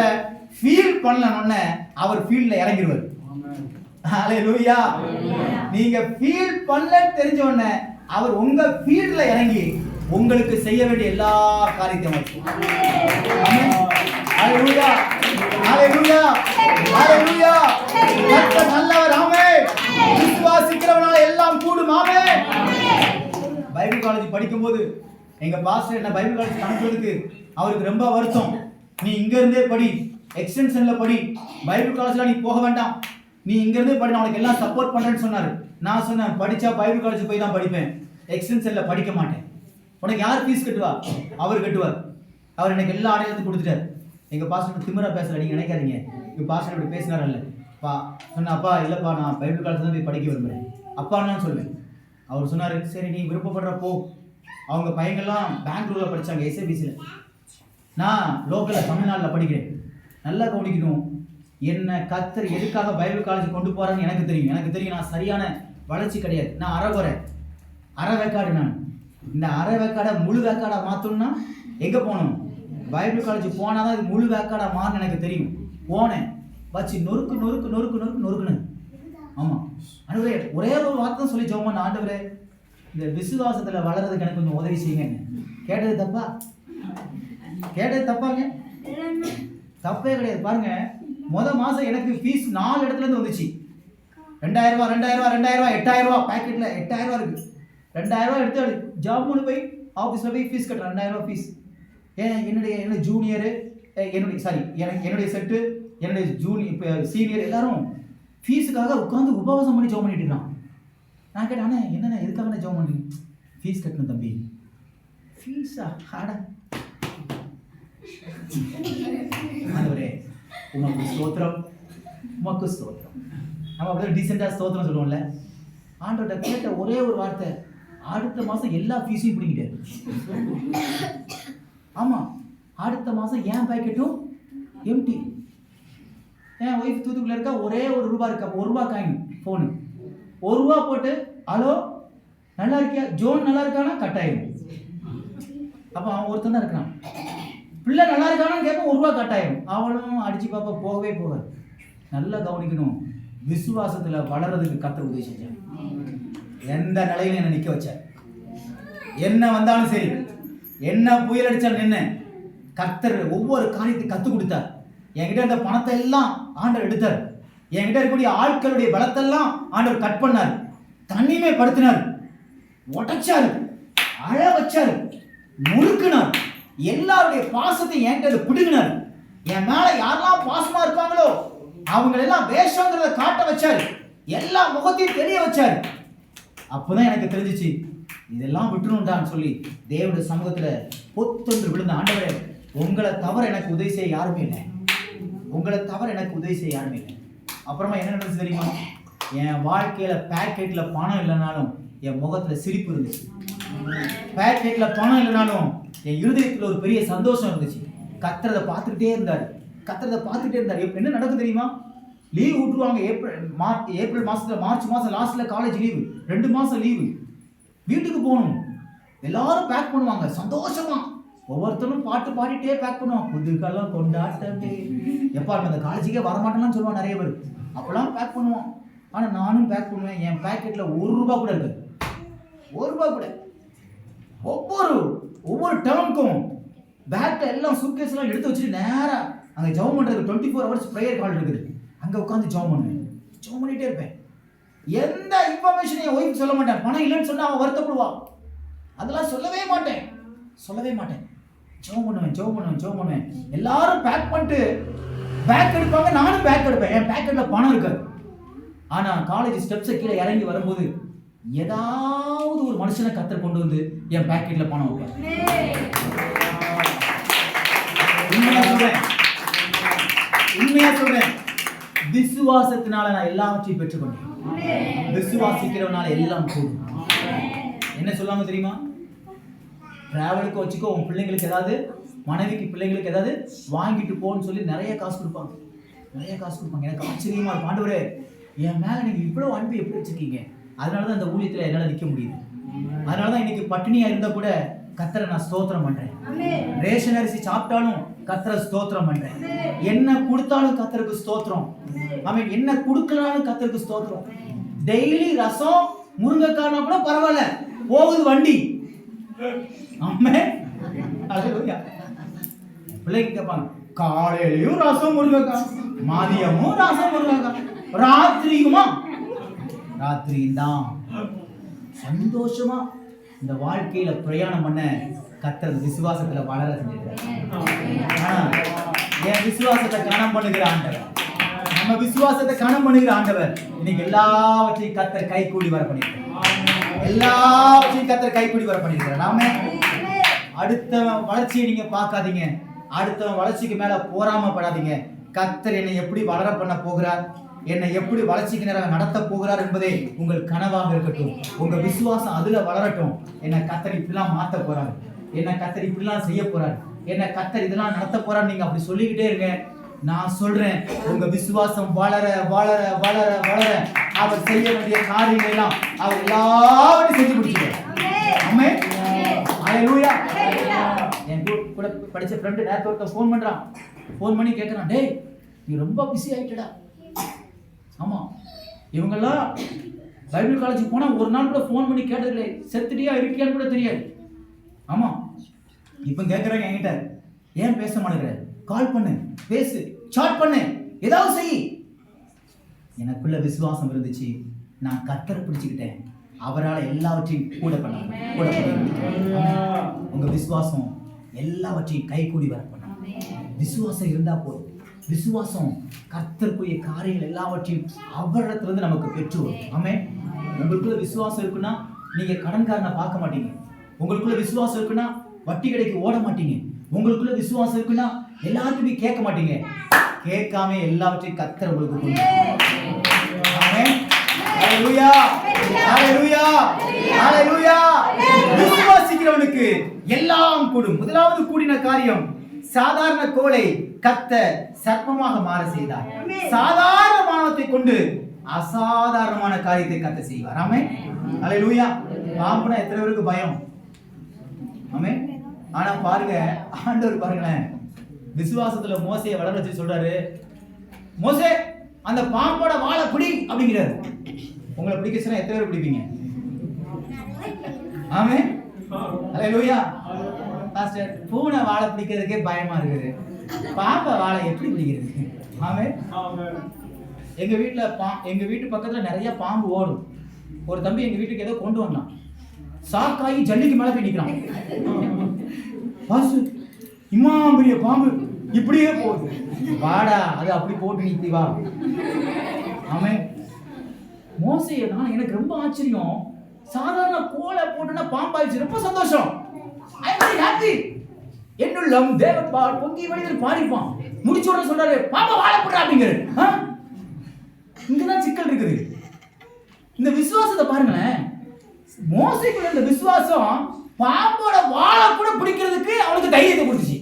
ஃபீல் பண்ணலன்னு அவர் ஃபீல்ட்ல இறங்கிடுவார். ஹல்லேலூயா. நீங்க ஃபீல் பண்ணலன்னு தெரிஞ்ச உடனே அவர் உங்க ஃபீல்ட்ல இறங்கி உங்களுக்கு செய்ய வேண்டிய எல்லா காரியத்தையும் நல்லவர். ஆமென். விசுவாசிக்கிறவனால எல்லாம் கூடும். ஆமென். பைபிள் காலேஜ் படிக்கும்போது எங்க பாஸ்டர் என்ன பைபிள் காலேஜ் அனுப்புறதுக்கு அவருக்கு ரொம்ப வருத்தம். நீ இங்க இருந்தே படி, எக்ஸ்டென்ஷன்ல படி, பைபிள் காலேஜ்ல நீ போக வேண்டாம், நீ இங்க இருந்தே படி, நான் உனக்கு எல்லாம் சப்போர்ட் பண்றேன்னு சொன்னாரு. நான் சொன்னேன், படிச்சா பைபிள் காலேஜ் போய் தான் படிப்பேன், எக்ஸ்டென்ஷன்ல படிக்க மாட்டேன். உனக்கு யார் ஃபீஸ் கட்டுவா? அவர் கட்டுவார். அவர் எனக்கு எல்லா அடையாளத்தையும் கொடுத்துட்டார். எங்க பாஸ்டர் திமிரா பேசுற, நீங்க நினைக்காதீங்க, எங்க பாஸ்டர் இப்படி பேசினார் இல்ல பா சொன்ன, அப்பா இல்லப்பா நான் பைபிள் காலேஜ் தான் போய் படிக்க விரும்புறேன் அப்பான்னு நான் சொல்லுவேன். அவர் சொன்னாரு, சரி நீ விருப்பப்படுற போ. அவங்க பையங்கள்லாம் பெங்களூர்ல படிச்சாங்க, எஸ்ஏபிசில, நான் லோக்கல்ல தமிழ்நாட்டில் படிக்கிறேன். நல்லா கவனிக்கணும், என்ன கர்த்தர் எதுக்காக பைபிள் காலேஜ் கொண்டு போறான்னு எனக்கு தெரியும். நான் சரியான வளர்ச்சி கிடையாது, நான் அரை வேக்காடு. நான் இந்த அரை வேக்காடை முழு வேக்காடா மாற்றணும்னா எங்கே போகணும்? பைபிள் காலேஜ் போனால் தான் இது முழு வேக்காடா மாறணும் எனக்கு தெரியும். போனேன், வச்சு நொறுக்குன்னு. ஆமாம் ஆண்டவரே, ஒரே ஒரு வார்த்தை சொல்லி ஜெபம் பண்ண, ஆண்டவரே இந்த விசுவாசத்தில் வளர்றதுக்கு எனக்கு கொஞ்சம் உதவி செய்யுங்க. கேட்டது தப்பாங்க? தப்பே கிடையாது. பாருங்க, மாதம் எனக்கு ஃபீஸ் 4 இடத்துல இருந்து வந்துச்சு. $2000 $8000 பேக்கெட்ல $8000 இருக்கு. $2000 எடுத்து ஜாப்னு போய் ஆபீஸ்ல போய் ஃபீஸ் கட்டுறேன். $2000 ஃபீஸ். என்னுடைய ஜூனியர் என்னுடைய செட்டு, என்னுடைய ஜூனியர் சீனியர் எல்லாரும் ஃபீஸுக்காக உட்காந்து உபவாசம் பண்ணி ஜெபம் பண்ணிட்டு இருக்கான். நான் கேட்டேன், அண்ணா என்னண்ணா எதுக்காக ஜெபம் பண்ணி? ஃபீஸ் கட்டணும் தம்பி. ஃபீஸா? ஆட ஆண்டவரே உமக்கு ஸ்தோத்திரம், உமக்கு ஸ்தோத்திரம். நம்ம அப்படியே டீசெண்டாக ஸ்தோத்திரம் சொல்லுவோம்ல. ஆண்டவர்கிட்ட கேட்ட ஒரே ஒரு வார்த்தை, அடுத்த மாதம் எல்லா ஃபீஸையும் பிடிக்கிட்டாரு. ஆமாம், அடுத்த மாதம் என் பேக்கெட்டும் எம்டி. என் ஒய்ஃப் தூத்துக்குள்ள இருக்கா, ஒரே $1 இருக்கா, $1 காயின் ஃபோனு. $1 போட்டு ஹலோ நல்லா இருக்கியா, ஜோன் நல்லா இருக்கானா, கட்டாயம். அப்போ அவன் ஒருத்தன் தான் இருக்கிறான். பிள்ளை நல்லா இருக்கானான்னு கேட்ப, $1 கட்டாயம். அவனும் அடிச்சு பார்ப்ப, போகவே போகாது. நல்லா கவனிக்கணும். விசுவாசத்துல வளர்றதுக்கு கர்த்தர் உதவி செஞ்சார். எந்த நிலையில என்ன நிக்க வச்சார். என்ன வந்தாலும் சரி, என்ன புயல் அடிச்சாலும் நின்று கர்த்தர் ஒவ்வொரு காரியத்தை கத்து கொடுத்தார். என்கிட்ட இருந்த பணத்தை எல்லாம் ஆண்டவர் எடுத்தார். என்கிட்ட இருக்கக்கூடிய ஆட்களுடைய பலத்தெல்லாம் ஆண்டவர் கட் பண்ணார், தனிமைப்படுத்தினார், உடைச்சாரு, அழ வச்சாரு, முறுக்குனார். எல்லாருடைய பாசத்தை என்கிட்ட பிடுங்கினார். என் மேல யாரெல்லாம் பாசமா இருப்பாங்களோ அவங்களெல்லாம் வேஷங்கிறத காட்ட வச்சாரு. எல்லா முகத்தையும் தெரிய வச்சாரு. அப்போதான் எனக்கு தெரிஞ்சிச்சு, இதெல்லாம் விட்டுணும்டான்னு சொல்லி தேவனுடைய சமூகத்துல பொத்தொன்று விழுந்த, ஆண்டவரே உங்களை தவிர எனக்கு உதவி செய்ய யாருமே இல்லை, உங்களை தவிர எனக்கு உதவி செய்ய யாருமே இல்லை. அப்புறமா என்ன நடந்துச்சு தெரியுமா? என் வாழ்க்கையில பேக்கெட்ல பணம் இல்லைனாலும் என் முகத்துல சிரிப்பு இருந்துச்சு. பேக்கெட்ல பணம் இல்லைனாலும் என் இருதயத்துல ஒரு பெரிய சந்தோஷம் இருந்துச்சு. கர்த்தரை பார்த்துக்கிட்டே இருந்தாரு, கர்த்தரை பார்த்துக்கிட்டே இருந்தாரு. என்ன நடக்கும் தெரியுமா? லீவ் விட்டுருவாங்க. ஏப்ரல் மாசத்துல, மார்ச் மாசம் லாஸ்ட்ல காலேஜ் லீவு, 2 மாசம் லீவு. வீட்டுக்கு போகணும். எல்லாரும் பேக் பண்ணுவாங்க சந்தோஷமா. ஒவ்வொருத்தரும் பாட்டு பாடிட்டே பேக் பண்ணுவான். புதுக்கெல்லாம் கொண்டாட்டமே. எப்பா அந்த காலேஜுக்கே வரமாட்டேன்னு சொல்லுவான் நிறைய பேர். அப்பெல்லாம் பேக் பண்ணுவான். ஆனா நானும் பேக் பண்ணுவேன். என் பேக்கெட்ல $1 கூட இருக்காது, $1 கூட. ஒவ்வொரு டேர்முக்கும் பேக்கை எல்லாம் சூட்கேஸ் எல்லாம் எடுத்து வச்சுட்டு நேரா அங்கே ஜெபம் பண்றதுக்கு 24 ஹவர்ஸ் ப்ரேயர் ஹால் இருக்குது. அங்கே உட்காந்து ஜெபம் பண்ணுவேன், ஜெபம் பண்ணிட்டே இருப்பேன். எந்த இன்ஃபர்மேஷன் என் ஒய்ஃப் சொல்ல மாட்டேன். பணம் இல்லைன்னு சொன்னா அவன் வருத்தப்படுவான். அதெல்லாம் சொல்லவே மாட்டேன். ஜெபம் பண்ணுவேன். எல்லாரும் பேக் பண்ணிட்டு பேக் எடுப்பாங்க, நானும் பேக் எடுப்பேன். என் பேக்கெட்ல பணம் இருக்காது. ஆனா காலேஜ் ஸ்டெப்ஸை கீழே இறங்கி வரும்போது ஏதாவது ஒரு மனுஷனை கர்த்தர் கொண்டு வந்து என் பேக்கெட்ல பணம் வைப்பார். உண்மையா சொல்றேன். விசுவாசத்தினால நான் எல்லாவற்றையும் பெற்றுக்கொண்டேன். விசுவாசிக்கிறவனால எல்லாம் கூடும். என்ன சொல்லுவாங்க தெரியுமா? டிராவலுக்கு வச்சுக்கோ, உன் பிள்ளைங்களுக்கு ஏதாவது, மனைவிக்கு பிள்ளைங்களுக்கு ஏதாவது வாங்கிட்டு போன்னு சொல்லி நிறைய காசு கொடுப்பாங்க. எனக்கு ஆச்சரியமா இருக்கும். ஆண்டவரே என் மேல நீங்க இவ்வளவு அன்பு எப்படி வச்சிருக்கீங்க? அதனாலதான் இந்த ஊழியத்துல என்னால நிக்க முடியுது. அதனாலதான் இன்னைக்கு பட்டினியா இருந்தா கூட கர்த்தரை நான் ஸ்தோத்திரம் பண்றேன். ரேஷன் அரிசி சாப்பிட்டாலும் கர்த்தரை ஸ்தோத்திரம் பண்றேன். என்ன கொடுத்தாலும் கர்த்தருக்கு ஸ்தோத்திரம். அவன் என்ன கொடுக்கலாலும் கர்த்தருக்கு ஸ்தோத்திரம். டெய்லி ரசம் முருங்கைக்கானா கூட பரவாயில்ல, போகுது வண்டி. ஆமென். ஹல்லேலூயா. பிள்ளைங்க கேட்பாங்க, காலையிலயும் ரசம் முருங்கைக்காய், மதியமும் ரசம் முருங்கைக்காய், ராத்திரியும் தான். சந்தோஷமா இந்த வாழ்க்கையில பிரயாணம் பண்ண கர்த்தர் விசுவாசத்துல வளர செஞ்சிருக்கார். என் விசுவாசத்தை கனம் பண்ணுகிற ஆண்டவர், நம்ம விசுவாசத்தை கனம் பண்ணுகிற ஆண்டவர் இன்னைக்கு எல்லாவற்றையும் கர்த்தர் கைகூடி வர பண்ணிருக்கார். நாம அடுத்த வளர்ச்சியை நீங்க பார்க்காதீங்க, அடுத்த வளர்ச்சிக்கு மேல போராமப்படாதீங்க. கர்த்தர் என்னை எப்படி வளர பண்ண போகிறார், என்னை எப்படி வளர்ச்சிக்கு நேரம் நடத்த போகிறார் என்பதே உங்கள் கனவாக இருக்கட்டும். உங்க விசுவாசம் அதுல வளரட்டும். என்ன கர்த்தர் இப்படிலாம் மாத்த போறாரு, என்ன கர்த்தர் இப்படிலாம் செய்ய போறாரு, என்ன கர்த்தர் இதெல்லாம் நடத்த போறாரு, நீங்க அப்படி சொல்லிக்கிட்டே இருங்க. நான் சொல்றேன், உங்க விசுவாசம் வளர வளர வளர வளர அவர் செய்ய வேண்டிய காரியங்கள் எல்லாம் அவர் எல்லாவற்றையும் செஞ்சு முடிச்சுட்டார். ஆமென். ஹல்லேலூயா. என் கூட படிச்ச ஃப்ரெண்டு நேரத்தை ஒருத்தன் ஃபோன் பண்றான். ஃபோன் பண்ணி கேட்கறான், டேய் நீ ரொம்ப பிஸி ஆயிட்டடா. ஆமா, இவங்கெல்லாம் பைபிள் காலேஜுக்கு போனா ஒரு நாள் கூட ஃபோன் பண்ணி கேட்டதில்லை, செத்துட்டியா இருக்கியான்னு கூட தெரியாது. ஆமா, இப்போ கேட்குறாங்க என்கிட்ட, ஏன் பேச மாட்டேங்கிற, கால் பண்ணு, பேசு, சாட் பண்ணு, ஏதாவது செய். எனக்குள்ள விசுவாசம் இருந்துச்சு, நான் கர்த்தரை பிடிச்சுக்கிட்டேன், அவரால் எல்லாவற்றையும் கூட பண்ண. உங்க விசுவாசம் எல்லாவற்றையும் கைகூடி வர பண்ண. விசுவாசம் இருந்தா போதும். விசுவாசம் கர்த்தருக்குரிய காரியங்கள் எல்லாவற்றையும் அவரிடத்திலிருந்து நமக்கு பெற்று வரும். ஆமென். உங்களுக்குள்ள விசுவாசம் இருக்குன்னா நீங்க கடன்காரனை பார்க்க மாட்டீங்க. உங்களுக்குள்ள விசுவாசம் இருக்குன்னா வட்டி கடைக்கு ஓட மாட்டீங்க. உங்களுக்குள்ள விசுவாசம் இருக்குன்னா எல்லாத்தையுமே கேட்க மாட்டீங்க. கேட்காம எல்லாவற்றையும் கர்த்தர் உங்களுக்கு கொண்டு. ஆமென். ஹalleluya, ஹalleluya, ஹalleluya. விசுவாசிக்கிறவனுக்கு எல்லாம் கூடும். முதலாவது கூடின காரியம், சாதாரண கோலை கர்த்தர் சர்ப்பமாக மாற செய்தார். சாதாரண மானத்தை கொண்டு அசாதாரணமான காரியத்தை கர்த்தர் செய்வார். ஆமென். ஹalleluya. பாம்புனா எத்தனை பேருக்கு பயம்? ஆமென். ஆனா பாருங்க, ஆண்டவர் பாருங்களேன், விசுவாசத்துல மோசேயை வளர வச்சு சொல்றாரு, மோசே அந்த பாம்போட வாழை பிடி அப்படிங்கிறாரு. உங்களை பிடிக்க சொன்னா எத்தனை பேர் பிடிப்பீங்க? ஆமென். ஹalleluya. பாஸ்டர், பூனை வாழை பிடிக்கிறதுக்கே பயமா இருக்குது, பாம்பை வாழை எப்படி பிடிக்கிறது? ஆமென். எங்க வீட்டு பக்கத்துல நிறைய பாம்பு ஓடும். ஒரு தம்பி எங்க வீட்டுக்கு ஏதோ கொண்டு வந்தான், சாக்காயி ஜல்லிக்கு மேல போய் நிக்கிறான். பாஸ்டர், இம்மாம் பெரிய பாம்பு இப்படியே போகுது. வாடா, அது அப்படி போட்டு நிறுத்தி வா. ஆமென். மோசேயை நான் எனக்கு ரொம்ப ஆச்சரியம், சாதாரண கோலை போட்டுனா பாம்பாயிடுச்சு, ரொம்ப சந்தோஷம். ஐ அம் வெரி ஹாப்பி. என்னுள்ளம் தேவ பால் பொங்கி வழியில் பாடிப்பான். முடிச்ச உடனே சொல்றாரு, பாம்பை வாழ போடுறா அப்படிங்கிறாரு. இங்கதான் சிக்கல் இருக்குது. இந்த விசுவாசத்தை பாருங்களேன், மோசேக்குள்ள இந்த விசுவாசம் பாம்போட வாழை கூட பிடிக்கிறதுக்கு அவனுக்கு தைரியத்தை கொடுத்துச்சு.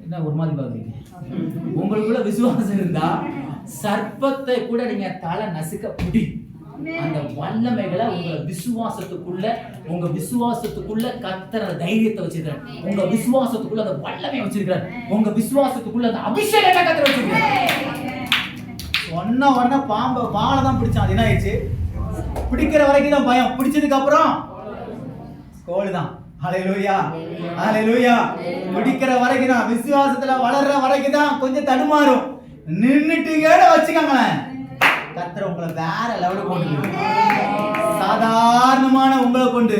என்ன ஒரு மாதிரி பாக்குறீங்க? உங்களுக்குள்ள விசுவாசம் இருந்தா சர்ப்பத்தை கூட நீங்க தலை நசுக்க முடியும். அந்த வல்லமைகளை உங்க விசுவாசத்துக்குள்ள கர்த்தர் தைரியத்தை வச்சிருக்கார். உங்க விசுவாசத்துக்குள்ள அந்த வல்லமையை வச்சிருக்கார். உங்க விசுவாசத்துக்குள்ள அந்த அபிஷேகத்தை கர்த்தர் வச்சிருக்கார். சொன்ன உடனே பாம்பை வாழை தான் பிடிச்சான். அது என்ன ஆயிடுச்சு? பிடிக்கிற வரைக்கும் தான் பயம், பிடிச்சதுக்கு அப்புறம் கோல்தான். ஹalleluya, ஹalleluya. பிடிக்கிற வரைக்கும் தான், விசுவாசத்துல வளர்ற வரைக்கும் தான் கொஞ்சம் தடுமாறும். நின்னுட்டீங்கன்னு வச்சுக்கோங்களேன், கர்த்தர் உங்களை வேற லெவலுக்கு கொண்டு சாதாரணமான உங்களை கொண்டு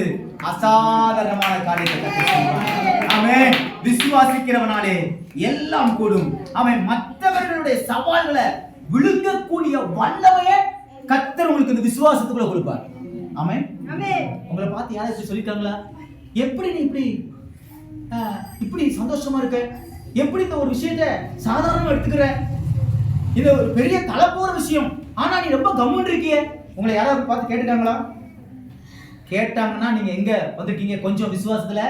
அசாதாரணமான காரியத்தை கர்த்தர் செய்வார். ஆமென். விசுவாசிக்கிறவனாலே எல்லாம் கூடும். அவன் மற்றவர்களுடைய சவால்களை விழுங்கக்கூடிய வல்லமையை கர்த்தர் உங்களுக்கு இந்த விசுவாசத்துக்குள்ள கொடுப்பார். ஆமென். உங்களை பார்த்து யாராச்சும் சொல்லிட்டாங்களா, எப்படி நீ இப்படி சந்தோஷமா இருக்க, எப்படி இந்த ஒரு விஷயத்தை சாதாரணமா எடுத்துக்கிற, இது ஒரு பெரிய தலை போற விஷயம், ஆனா நீ ரொம்ப கம்முன்னு இருக்கிய, உங்களை யாராவது பார்த்து கேட்டுட்டாங்களா? கேட்டாங்கன்னா நீங்க எங்க வந்திருக்கீங்க? கொஞ்சம் விசுவாசத்துல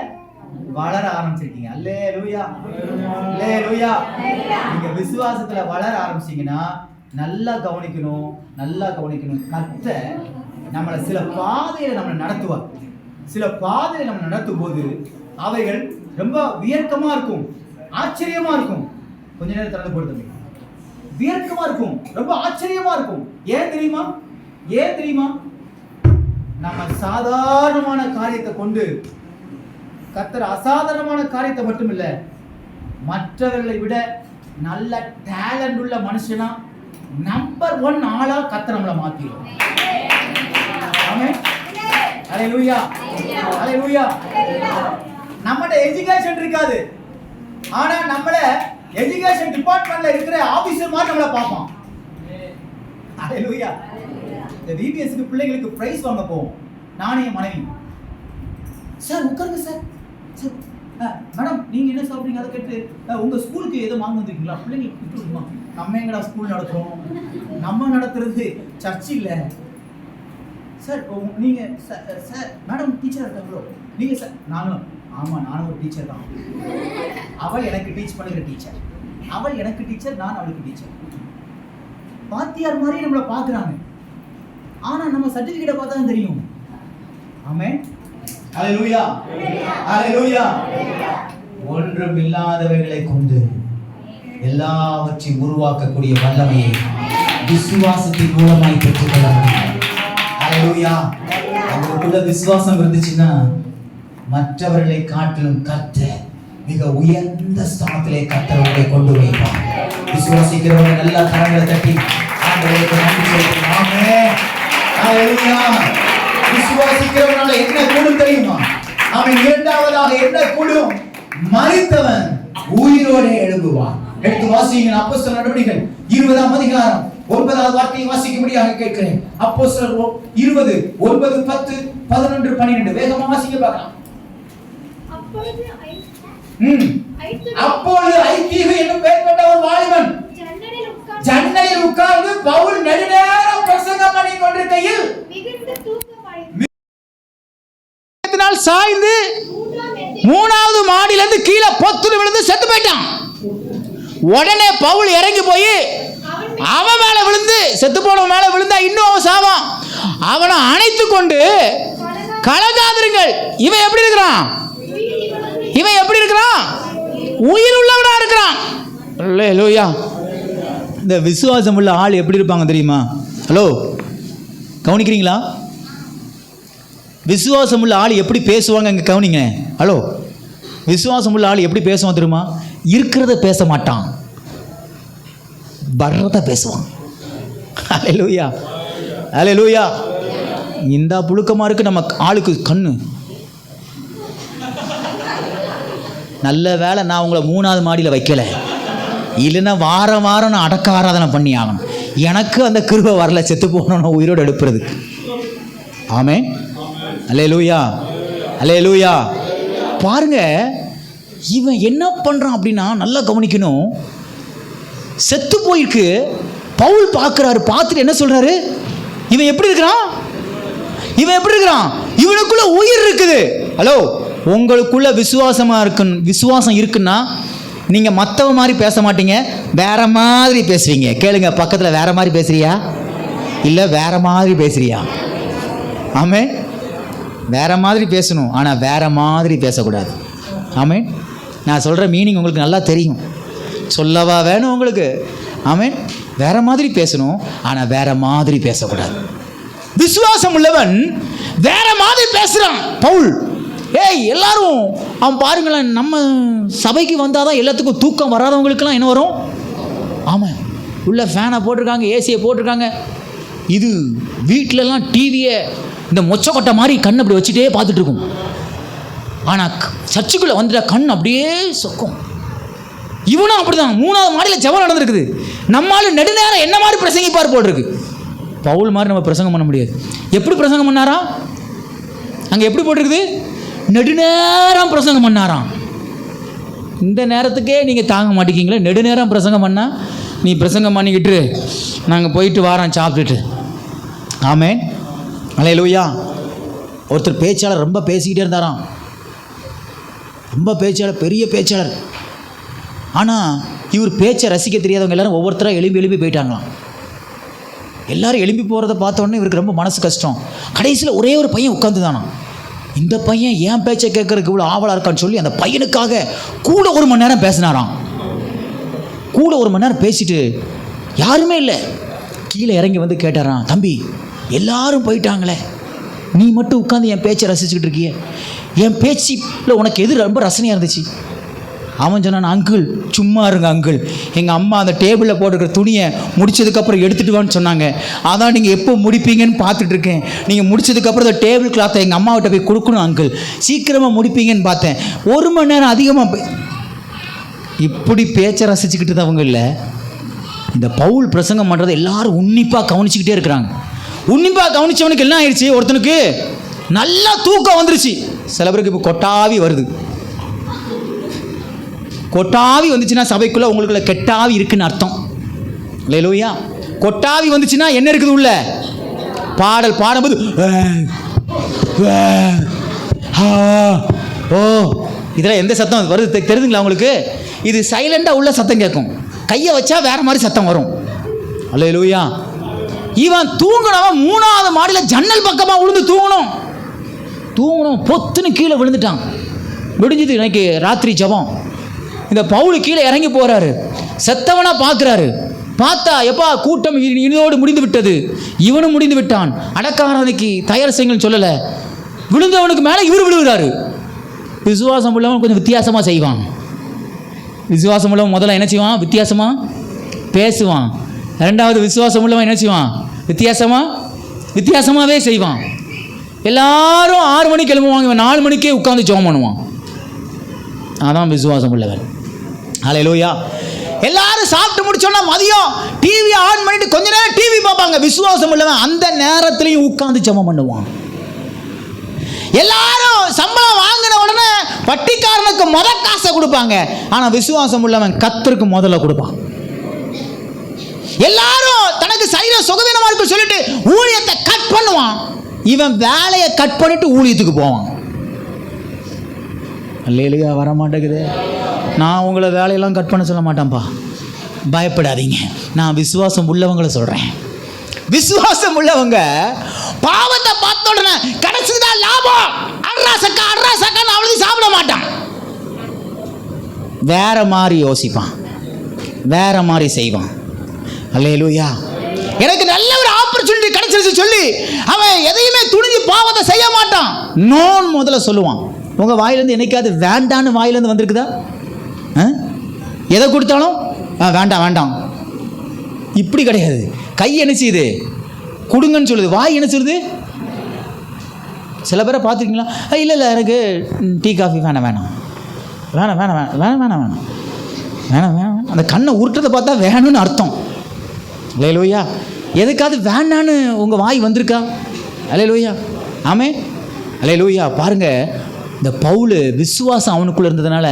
வளர ஆரம்பிச்சிருக்கீங்க. அல்லேலூயா, அல்லேலூயா. நீங்க விசுவாசத்துல வளர ஆரம்பிச்சீங்கன்னா நல்லா கவனிக்கணும், நல்லா கவனிக்கணும். கர்த்தர் நம்மளை சில பாதையில நம்மளை நடத்துவார். சில பாதையில நம்ம நடத்தும் போது அவைகள் ரொம்ப வியர்க்கமா இருக்கும், ஆச்சரியமா இருக்கும். கொஞ்ச நேரம் திறந்து போடுங்க. வியர்க்கமா இருக்கும், ரொம்ப ஆச்சரியமா இருக்கும். ஏன் தெரியுமா? ஏன் தெரியுமா? நம்ம சாதாரணமான காரியத்தை கொண்டு கர்த்தர் அசாதாரணமான காரியத்தை மட்டும் இல்ல, மற்றவர்களை விட நல்ல டேலண்ட் உள்ள மனுஷனா நம்பர் 1 ஆளா கர்த்தர் நம்மளை மாத்திடுவார். ஆமென். ஹalleluya, ஹalleluya. நம்மட்ட எஜுகேஷன் இருக்காது, ஆனா நம்மள எஜுகேஷன் டிபார்ட்மெண்ட்ல இருக்கிற ஆபீசர் மாதிரி நம்மள பாப்பான். ஹalleluya. இந்த விபிஎஸ்க்கு பிள்ளைங்களுக்கு பிரைஸ் வாங்க போவோம், நானே என் மனைவி. சார் உட்காருங்க சார். சார் மேடம் நீங்க என்ன சாப்பிடுறீங்க அதை கேட்டு உங்க ஸ்கூலுக்கு ஏதோ வாங்க வந்திருக்கீங்களா? பிள்ளைங்களுக்கு கொடுத்துருமா? நம்ம எங்கடா ஸ்கூல் நடத்துறோம், நம்ம நடத்துறது சர்ச் இல்லை. சார் நீங்க சார் மேடம் டீச்சர் இருக்காங்களோ? நீங்க சார் நானும், ஆமா நானும் ஒரு டீச்சர் தான். அவள் எனக்கு டீச் பண்ணுகிற டீச்சர், அவள் எனக்கு டீச்சர், நான் அவளுக்கு டீச்சர். பாத்தியார் மாதிரி நம்மளை பார்க்குறாங்க, ஆனா நம்ம சர்டிஃபிகேட்டை பார்த்தா தான் தெரியும். ஆமென். ஹalleluya, ஹalleluya. ஒன்றும் இல்லாதவைகளை கொண்டு எல்லாவற்றையும் உருவாக்கக்கூடிய வல்லமையை விசுவாசத்தின் மூலமாய் பெற்றுக்கொள்ளலாம். ஹalleluya. உங்களுக்குள்ள விசுவாசம் இருந்துச்சுன்னா மற்றவர்களை காட்டிலும் கர்த்தர் மிக உயர்ந்த ஸ்தானத்திலே கர்த்தர் உங்களை கொண்டு வைப்பார். விசுவாசிக்கிறவங்க நல்ல கரங்களை தட்டி ஆண்டவருக்கு நன்றி சொல்லுங்க. ஆமென். ஹalleluya. விசுவாசிக்கிறவனால என்ன கூடும் தெரியுமா? அவன் இரண்டாவதாக என்ன கூடும்? மரித்தவன் உயிரோடு எழும்புவான். எடுத்து வாசிங்க அப்போஸ்தலர் நடவடிக்கைகள் 20ஆம் அதிகாரம் 9வது வார்த்தையை வாசிக்கும்படியாக கேட்கிறேன். அப்போஸ்தலர் 20 9 10 11 12 வேகமா வாசிங்க பார்க்கலாம். அப்பொழுது ஐக்கியம் என்னும் பெயர் கொண்ட ஒரு வாலிபன் ஜன்னலில் உட்கார்ந்து பவுல் நெடுநேரம் பிரசங்கம் பண்ணி கொண்டிருக்கையில் சாய்ந்து 3வது மாடியிலிருந்து கீழே பொத்துன்னு விழுந்து செத்து போயிட்டான். உடனே பவுல் இறங்கி போய் அவன் மேல விழுந்து, செத்து போனவன் மேல விழுந்தா இன்னும் அவன் சாவான், அவனை அணைத்து கொண்டு கலங்காதிருங்கள். இவன் எப்படி இருக்கிறான்? இவன் எப்படி இருக்கிறான்? உயிர் உள்ளவனா இருக்கிறான். அல்லேலூயா. இந்த விசுவாசம் உள்ள ஆள் எப்படி இருப்பாங்க தெரியுமா? ஹலோ, கவனிக்கிறீங்களா? விசுவாசம் உள்ள ஆள் எப்படி பேசுவாங்க இங்கே கவனிங்க. ஹலோ, விசுவாசம் உள்ள ஆள் எப்படி பேசுவான் தெரியுமா? இருக்கிறத பேச மாட்டான், வர்றத பேசுவான். அல்லேலூயா, அல்லேலூயா. இந்த புழுக்கமாக இருக்கு நம்ம ஆளுக்கு கண்ணு. நல்ல வேலை நான் உங்களை 3வது மாடியில் வைக்கலை, இல்லைன்னா வாரம் வாரம் நான் அடக்க ஆராதனை பண்ணி ஆகணும். எனக்கு அந்த கிருபை வரல செத்து போகணும் உயிரோடு எழுப்புறதுக்கு. ஆமென். அல்லேலூயா, அல்லேலூயா. பாருங்க, இவன் என்ன பண்ணுறான் அப்படின்னா நல்லா கவனிக்கணும். செத்து போயிருக்கு, பவுல் பார்க்குறாரு, பார்த்துட்டு என்ன சொல்கிறாரு? இவன் எப்படி இருக்கிறான்? இவன் எப்படி இருக்கிறான்? இவனுக்குள்ள உயிர் இருக்குது. ஹலோ, உங்களுக்குள்ள விசுவாசம் இருக்குன்னா நீங்கள் மற்றவ மாதிரி பேச மாட்டீங்க, வேற மாதிரி பேசுவீங்க. கேளுங்க, பக்கத்தில் வேற மாதிரி பேசுறியா இல்லை வேற மாதிரி பேசுறியா? ஆமென். வேற மாதிரி பேசணும், ஆனால் வேற மாதிரி பேசக்கூடாது. ஆமென். நான் சொல்கிற மீனிங் உங்களுக்கு நல்லா தெரியும், சொல்லவா வேணும் உங்களுக்கு? ஆமென். வேற மாதிரி பேசணும், ஆனால் வேற மாதிரி பேசக்கூடாது. விசுவாசம் உள்ளவன் வேற மாதிரி பேசுகிறான். பவுல், ஏய் எல்லாரும் அவன் பாருங்களேன், நம்ம சபைக்கு வந்தால் தான் எல்லாத்துக்கும் தூக்கம் வராதவங்களுக்கெல்லாம் என்ன வரும்? ஆமாம், உள்ள ஃபேனை போட்டிருக்காங்க, ஏசியை போட்டிருக்காங்க. இது வீட்டிலலாம் டிவியை இந்த மொச்சக்கொட்டை மாதிரி கண் அப்படி வச்சுட்டே பார்த்துட்டு இருக்கும். ஆனால் சர்ச்சுக்குள்ளே வந்துட்டா கண் அப்படியே சொக்கும். இவனும் அப்படிதான். 3வது மாடியில் ஜெபம் நடந்திருக்குது. நம்மளால நெடுநேரம் என்ன மாதிரி பிரசங்கிப்பார் போல் இருக்கு. பவுல் மாதிரி நம்ம பிரசங்கம் பண்ண முடியாது. எப்படி பிரசங்கம் பண்ணாரா? அங்கே எப்படி போட்டிருக்குது? நெடுநேரம் பிரசங்கம் பண்ணாராம். இந்த நேரத்துக்கே நீங்கள் தாங்க மாட்டேங்கிங்களே, நெடுநேரம் பிரசங்கம் பண்ணால் நீ பிரசங்கம் பண்ணிக்கிட்டு நாங்கள் போயிட்டு வாரோம் சாப்பிட்டுட்டு. ஆமென். அல்லேலூயா. ஒருத்தர் பேச்சாளர் ரொம்ப பேசிக்கிட்டே இருந்தாராம், ரொம்ப பேச்சாளர், பெரிய பேச்சாளர். ஆனால் இவர் பேச்சை ரசிக்க தெரியாதவங்க எல்லாரும் ஒவ்வொருத்தராக எழும்பி போயிட்டாங்களாம். எல்லாரும் எழும்பி போகிறத பார்த்தோன்னே இவருக்கு ரொம்ப மனசு கஷ்டம். கடைசியில் ஒரே ஒரு பையன் உட்காந்து தானா, இந்த பையன் என் பேச்சை கேட்கறதுக்கு இவ்வளோ ஆவலாக இருக்கான்னு சொல்லி அந்த பையனுக்காக கூட 1 மணி நேரம் பேசினாராம். கூட 1 மணி நேரம் பேசிட்டு யாருமே இல்லை, கீழே இறங்கி வந்து கேட்டாராம், தம்பி எல்லாரும் போயிட்டாங்களே, நீ மட்டும் உட்காந்து என் பேச்சை ரசிச்சுக்கிட்டு இருக்கிய, என் பேச்சில் உனக்கு எது ரொம்ப ரசனையாக இருந்துச்சு? அவன் சொன்னான், அங்கிள் சும்மா இருங்க அங்கிள், எங்கள் அம்மா அந்த டேபிளில் போட்டுருக்கிற துணியை முடிச்சதுக்கப்புறம் எடுத்துகிட்டு வான்னு சொன்னாங்க, அதான் நீங்கள் எப்போ முடிப்பீங்கன்னு பார்த்துட்ருக்கேன். நீங்கள் முடிச்சதுக்கப்புறம் அந்த டேபிள் கிளாத்தை எங்கள் அம்மாவிட்ட போய் கொடுக்கணும் அங்கிள், சீக்கிரமாக முடிப்பீங்கன்னு பார்த்தேன். 1 மணி நேரம் அதிகமாக இப்படி பேச்சை ரசிச்சுக்கிட்டு தான் அவங்க இல்லை. இந்த பவுல் பிரசங்கம் பண்ணுறதை எல்லாரும் உன்னிப்பாக கவனிச்சுக்கிட்டே இருக்கிறாங்க. உன்னிப்பாக கவனித்தவனுக்கு என்ன ஆயிடுச்சு? ஒருத்தனுக்கு நல்லா தூக்கம் வந்துருச்சு. சில பேருக்கு இப்போ கொட்டாவி வருது. கொட்டாவி வந்துச்சுன்னா சபைக்குள்ளே உங்களுக்குள்ள கெட்டாவி இருக்குன்னு அர்த்தம். அல்லேலூயா. கொட்டாவி வந்துச்சுன்னா என்ன இருக்குது உள்ள? பாடல் பாடும்போது ஓ இதெல்லாம் எந்த சத்தம் வருது தெரியுதுங்களா உங்களுக்கு? இது சைலண்டாக உள்ள சத்தம் கேட்கும், கையை வச்சா வேற மாதிரி சத்தம் வரும். அல்லேலூயா. இவன் தூங்கினவன் 3வது மாடியில் ஜன்னல் பக்கமாக விழுந்து தூங்கணும் பொத்துன்னு கீழே விழுந்துட்டான். விடிஞ்சது இன்னைக்கு ராத்திரி ஜபம். இந்த பவுல் கீழே இறங்கி போகிறாரு, செத்தவனா பார்க்குறாரு. பார்த்தா எப்பா கூட்டம் இதோடு முடிந்து விட்டது, இவனும் முடிந்து விட்டான், அடக்காரனுக்கு தயார் செய்யுங்கன்னு சொல்லலை. விழுந்தவனுக்கு மேலே இவர் விழுகிறாரு. விசுவாசம் உள்ளவன் கொஞ்சம் வித்தியாசமாக செய்வான். விசுவாசம் உள்ளவன் முதல்ல என்ன செய்வான்? வித்தியாசமாக பேசுவான். ரெண்டாவது விசுவாசம் உள்ளவன் என்ன செய்வான்? வித்தியாசமாகவே செய்வான். எல்லாரும் 6 மணிக்கு எழும்புவாங்க, இவன் 4 மணிக்கே உட்காந்து ஜெபம் பண்ணுவான். அதான் விசுவாசம் உள்ளவன். ஹல்லேலூயா. எல்லாரும் சாப்பிட்டு முடிச்சோன்னா மதியம் டிவி ஆன் பண்ணிட்டு கொஞ்ச நேரம் டிவி பார்ப்பாங்க. விசுவாசம் உள்ளவன் அந்த நேரத்திலையும் உட்கார்ந்து ஜெபம் பண்ணுவான். எல்லாரும் சம்பளம் வாங்கின உடனே வட்டிக்காரனுக்கு காசை கொடுப்பாங்க. ஆனா விசுவாசம் உள்ளவன் கர்த்தருக்கு முதல்ல கொடுப்பான். எல்லாரும் தனக்கு சரீர சுகவீனமா இருக்கு சொல்லிட்டு ஊழியத்தை கட் பண்ணுவான். இவன் வேலையை கட் பண்ணிட்டு ஊழியத்துக்கு போவான். அல்லேலூயா. வர மாட்டேங்குது. நான் உங்களை வேலையெல்லாம் கட் பண்ண சொல்ல மாட்டேன்ப்பா, பயப்படாதீங்க. நான் விசுவாசம் உள்ளவங்களை சொல்கிறேன். விசுவாசம் உள்ளவங்க பாவத்தை பார்த்த உடனே கிடைச்சதுதான் லாபம், அட்ராசக்கா அவ்வளவு சாப்பிட மாட்டான். வேற மாதிரி யோசிப்பான், வேற மாதிரி செய்வான். அல்லேலூயா. எனக்கு நல்ல ஒரு ஆப்பர்ச்சுனிட்டி கிடைச்சிருச்சு சொல்லி அவன் எதையுமே துணிஞ்சு பாவத்தை செய்ய மாட்டான். நோன் முதல்ல சொல்லுவான். உங்கள் வாயிலேருந்து என்னைக்காவது வேண்டான்னு வாயிலேருந்து வந்திருக்குதா? எதை கொடுத்தாலும் வேண்டாம் வேண்டாம் இப்படி கிடையாது. கை என்ன செய்யுது? கொடுங்கன்னு சொல்லுது. வாய் என்ன சொல்லுது? சில பேரை பார்த்துருக்கீங்களா? இல்லை இல்லை எனக்கு டீ காஃபி வேணாம் வேணாம் வேணாம் வேணாம் வேணாம் வேணாம் வேணாம் வேணாம் வேணாம். அந்த கண்ணை உருட்டதை பார்த்தா வேணும்னு அர்த்தம். அல்லேலூயா. எதுக்காவது வேண்டான்னு உங்கள் வாய் வந்திருக்கா? அல்லேலூயா. ஆமே. அல்லேலூயா. பாருங்க, இந்த பவுல் விசுவாசம் அவனுக்குள்ளே இருந்ததுனால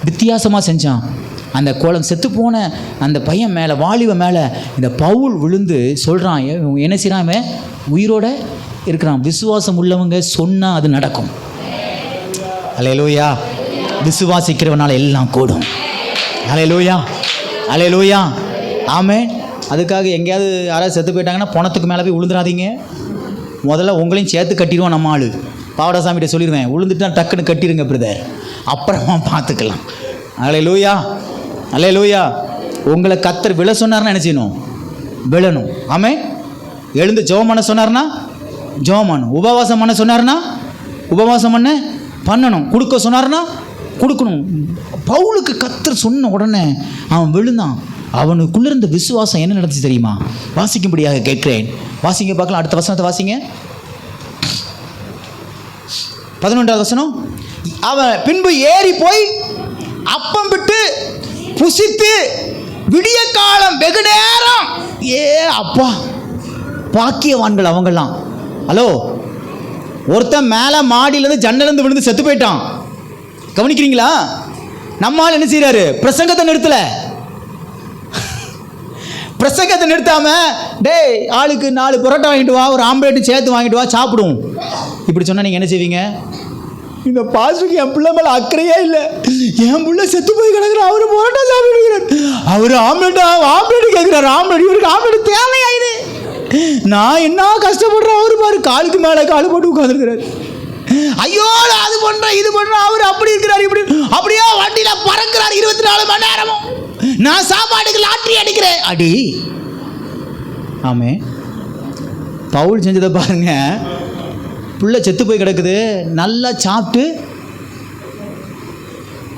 வித்தியாசமாக செஞ்சான். அந்த கோலம் செத்து போன அந்த பையன் மேலே, வாலிப மேலே இந்த பவுல் விழுந்து சொல்கிறான், என்ன செய்கிறான்? அவன் உயிரோட இருக்கிறான். விசுவாசம் உள்ளவங்க சொன்னால் அது நடக்கும். அல்லேலூயா. விசுவாசிக்கிறவனால எல்லாம் கூடும். அல்லேலூயா. அல்லேலூயா. ஆமே. அதுக்காக எங்கேயாவது யாராவது செத்து போயிட்டாங்கன்னா பணத்துக்கு மேலே போய் விழுந்துடாதீங்க. முதல்ல உங்களையும் சேர்த்து கட்டிடுவோம். நம்ம ஆள் பாவடாசாமிகிட்ட சொல்லிடுவேன், விழுந்துட்டா டக்குன்னு கட்டிடுங்க பிரதர், அப்புறமா பார்த்துக்கலாம். அல்லேலூயா. அல்லேலூயா. உங்களை கர்த்தர் விழ சொன்னார்னா என்ன செய்யணும்? விழணும். ஆமே. எழுந்து ஜெபம் பண்ண சொன்னார்னா ஜெபம் பண்ணணும். உபவாசம் பண்ண சொன்னார்னா உபவாசம் பண்ணணும். கொடுக்க சொன்னார்னா கொடுக்கணும். பவுலுக்கு கர்த்தர் சொன்ன உடனே அவன் விழுந்தான். அவனுக்குள்ள இருந்த விசுவாசம் என்ன நடந்துச்சு தெரியுமா? வாசிக்கும்படியாக கேட்கிறேன். வாசிங்க பார்க்கலாம். அடுத்த வசனத்தை வாசிங்க. 11வது வசனம். அவன் பின்பு ஏறி போய் அப்பம் விட்டு புசித்து விடிய காலம் வெகு நேரம். அப்பா, பாக்கியவான்கள் அவங்கெல்லாம். ஹலோ, ஒருத்தன் மேலே மாடியிலேருந்து ஜன்னலேருந்து விழுந்து செத்து போயிட்டான். கவனிக்கிறீங்களா? நம்மால் என்ன செய்யறாரு? பிரசங்கத்தை நிறுத்தல. பிரசங்கத்தை நிறுத்தாம, டேய் ஆளுக்கு 4 பரோட்டா வாங்கிட்டு வா, ஒரு ஆம்லேட்டு சேர்த்து வாங்கிட்டு வா, சாப்பிடுவோம். இப்படி சொன்னால் நீங்கள் என்ன செய்வீங்க? இந்த பாஸ்டருக்கு என் பிள்ளை மேலே அக்கறையே இல்லை, என் பிள்ளை செத்து போய் கிடக்குற, அவரு பரோட்டா சாப்பிடுகிறார், அவர் ஆம்லேட்டு கேட்குறாரு, ஆம்லேட், இவருக்கு ஆம்லேட் தேவையாயிரு. நான் என்ன கஷ்டப்படுறேன், அவரு பாரு காலுக்கு மேலே காலு போட்டு உட்காந்துருக்கிறார். ஐயோ அது பண்ற இது பண்ற, அவர் அப்படி இருக்கிறார், இப்படி அப்படியே வண்டியில பறக்கிறார் 24 மணி நேரமும். நான் சாப்பாட்டுக்கு லாட்டரி அடிக்கிறேன். அடி. ஆமே. பவுல் செஞ்சதை பாருங்க. புள்ள செத்து போய் கிடக்குது, நல்லா சாப்பிட்டு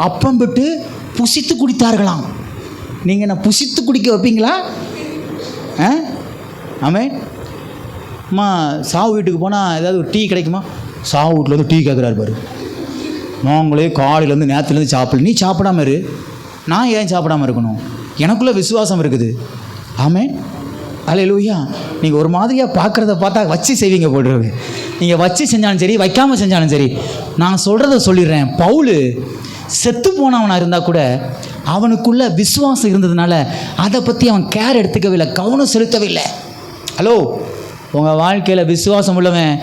அப்பம் விட்டு புசித்து குடித்தார்களாம். நீங்கள் என்ன புசித்து குடிக்க வைப்பீங்களா? ஆமே. அம்மா சாவு வீட்டுக்கு போனால் ஏதாவது ஒரு டீ கிடைக்குமா? சாவு வீட்டில் வந்து டீ கேட்குறாரு பாரு. நாங்களே காலையிலேருந்து நேரத்துலேருந்து சாப்பிடல, நீ சாப்பிடாம இரு. நான் ஏன் சாப்பிடாம இருக்கணும்? எனக்குள்ளே விசுவாசம் இருக்குது. ஆமே. அல்லேலூயா. நீங்கள் ஒரு மாதிரியாக பார்க்குறத பார்த்தா வச்சு செய்வீங்க போடுறது. நீங்கள் வச்சு செஞ்சாலும் சரி, வைக்காமல் செஞ்சாலும் சரி, நான் சொல்கிறத சொல்லிடுறேன். பவுல் செத்து போனவனாக இருந்தால் கூட அவனுக்குள்ள விசுவாசம் இருந்ததுனால அதை பற்றி அவன் கேர் எடுத்துக்கவே இல்லை, கவனம் செலுத்தவே இல்லை. ஹலோ, உங்கள் வாழ்க்கையில் விசுவாசம் உள்ளவன்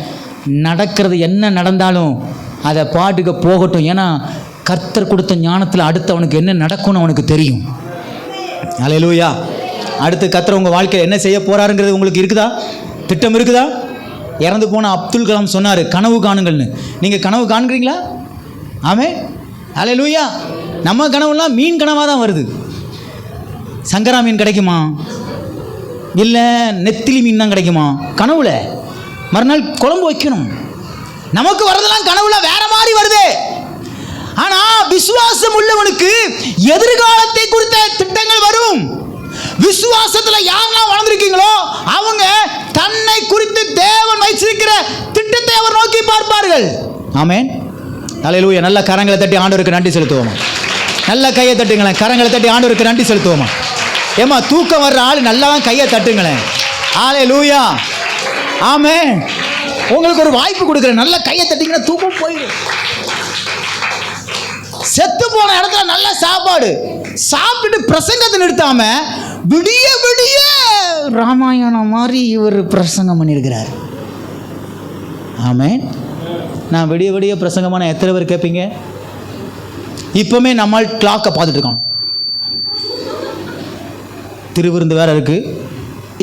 நடக்கிறது என்ன நடந்தாலும் அதை பாட்டுக்கு போகட்டும். ஏன்னா கர்த்தர் கொடுத்த ஞானத்தில் அடுத்து அவனுக்கு என்ன நடக்கும்னு அவனுக்கு தெரியும். அல்லேலூயா. அடுத்து கர்த்தர் உங்கள் வாழ்க்கையில் என்ன செய்ய போகிறாருங்கிறது உங்களுக்கு இருக்குதா? திட்டம் இருக்குதா? இறந்து போன அப்துல் கலாம் சொன்னார், கனவு காணுங்கள்னு. நீங்கள் கனவு காண்கிறீங்களா? ஆமே. அல்லேலூயா. நம்ம கனவுலாம் மீன் கனவாக தான் வருது. சங்கரா மீன் கிடைக்குமா? இல்லை நெத்திலி மீன் தான் கிடைக்குமா? கனவுல மறுநாள் குழம்பு வைக்கணும். நமக்கு வரதெல்லாம் கனவுல வேற மாதிரி வருது. ஆனா விசுவாசம் உள்ளவனுக்கு எதிர்காலத்தை குறித்த திட்டங்கள் வரும். விசுவாசத்துல யாரெல்லாம் வளர்ந்துருக்கீங்களோ அவங்க தன்னை குறித்து தேவன் வைச்சிருக்கிற திட்டத்தை அவர் நோக்கி பார்ப்பார்கள். ஆமென். அல்லேலூயா. நல்ல கரங்களை தட்டி ஆண்டவருக்கு நன்றி செலுத்துவோமா? நல்ல கையை தட்டுங்களேன். கரங்களை தட்டி ஆண்டவருக்கு நன்றி செலுத்துவோமா? ஏமா தூக்கம் வர்ற ஆள் நல்லா கையை தட்டுங்களேன். அல்லேலூயா. ஆமென். உங்களுக்கு ஒரு வாய்ப்பு கொடுக்குறேன். நல்ல கையை தட்டிங்கன்னா தூக்கம் போயிடும். செத்து போன இடத்துல நல்ல சாப்பாடு சாப்பிட்டு பிரசங்கத்தை நிறுத்தாம விடிய விடிய ராமாயணம் மாதிரி இவர் பிரசங்கம் பண்ணியிருக்கிறார். ஆமென். நான் விடிய விடிய பிரசங்கமான எத்தனை பேர் கேட்பீங்க? இப்பவுமே நம்மால் கிளாக்கை பார்த்துட்டு இருக்கோம். திருவிருந்து வேற இருக்கு.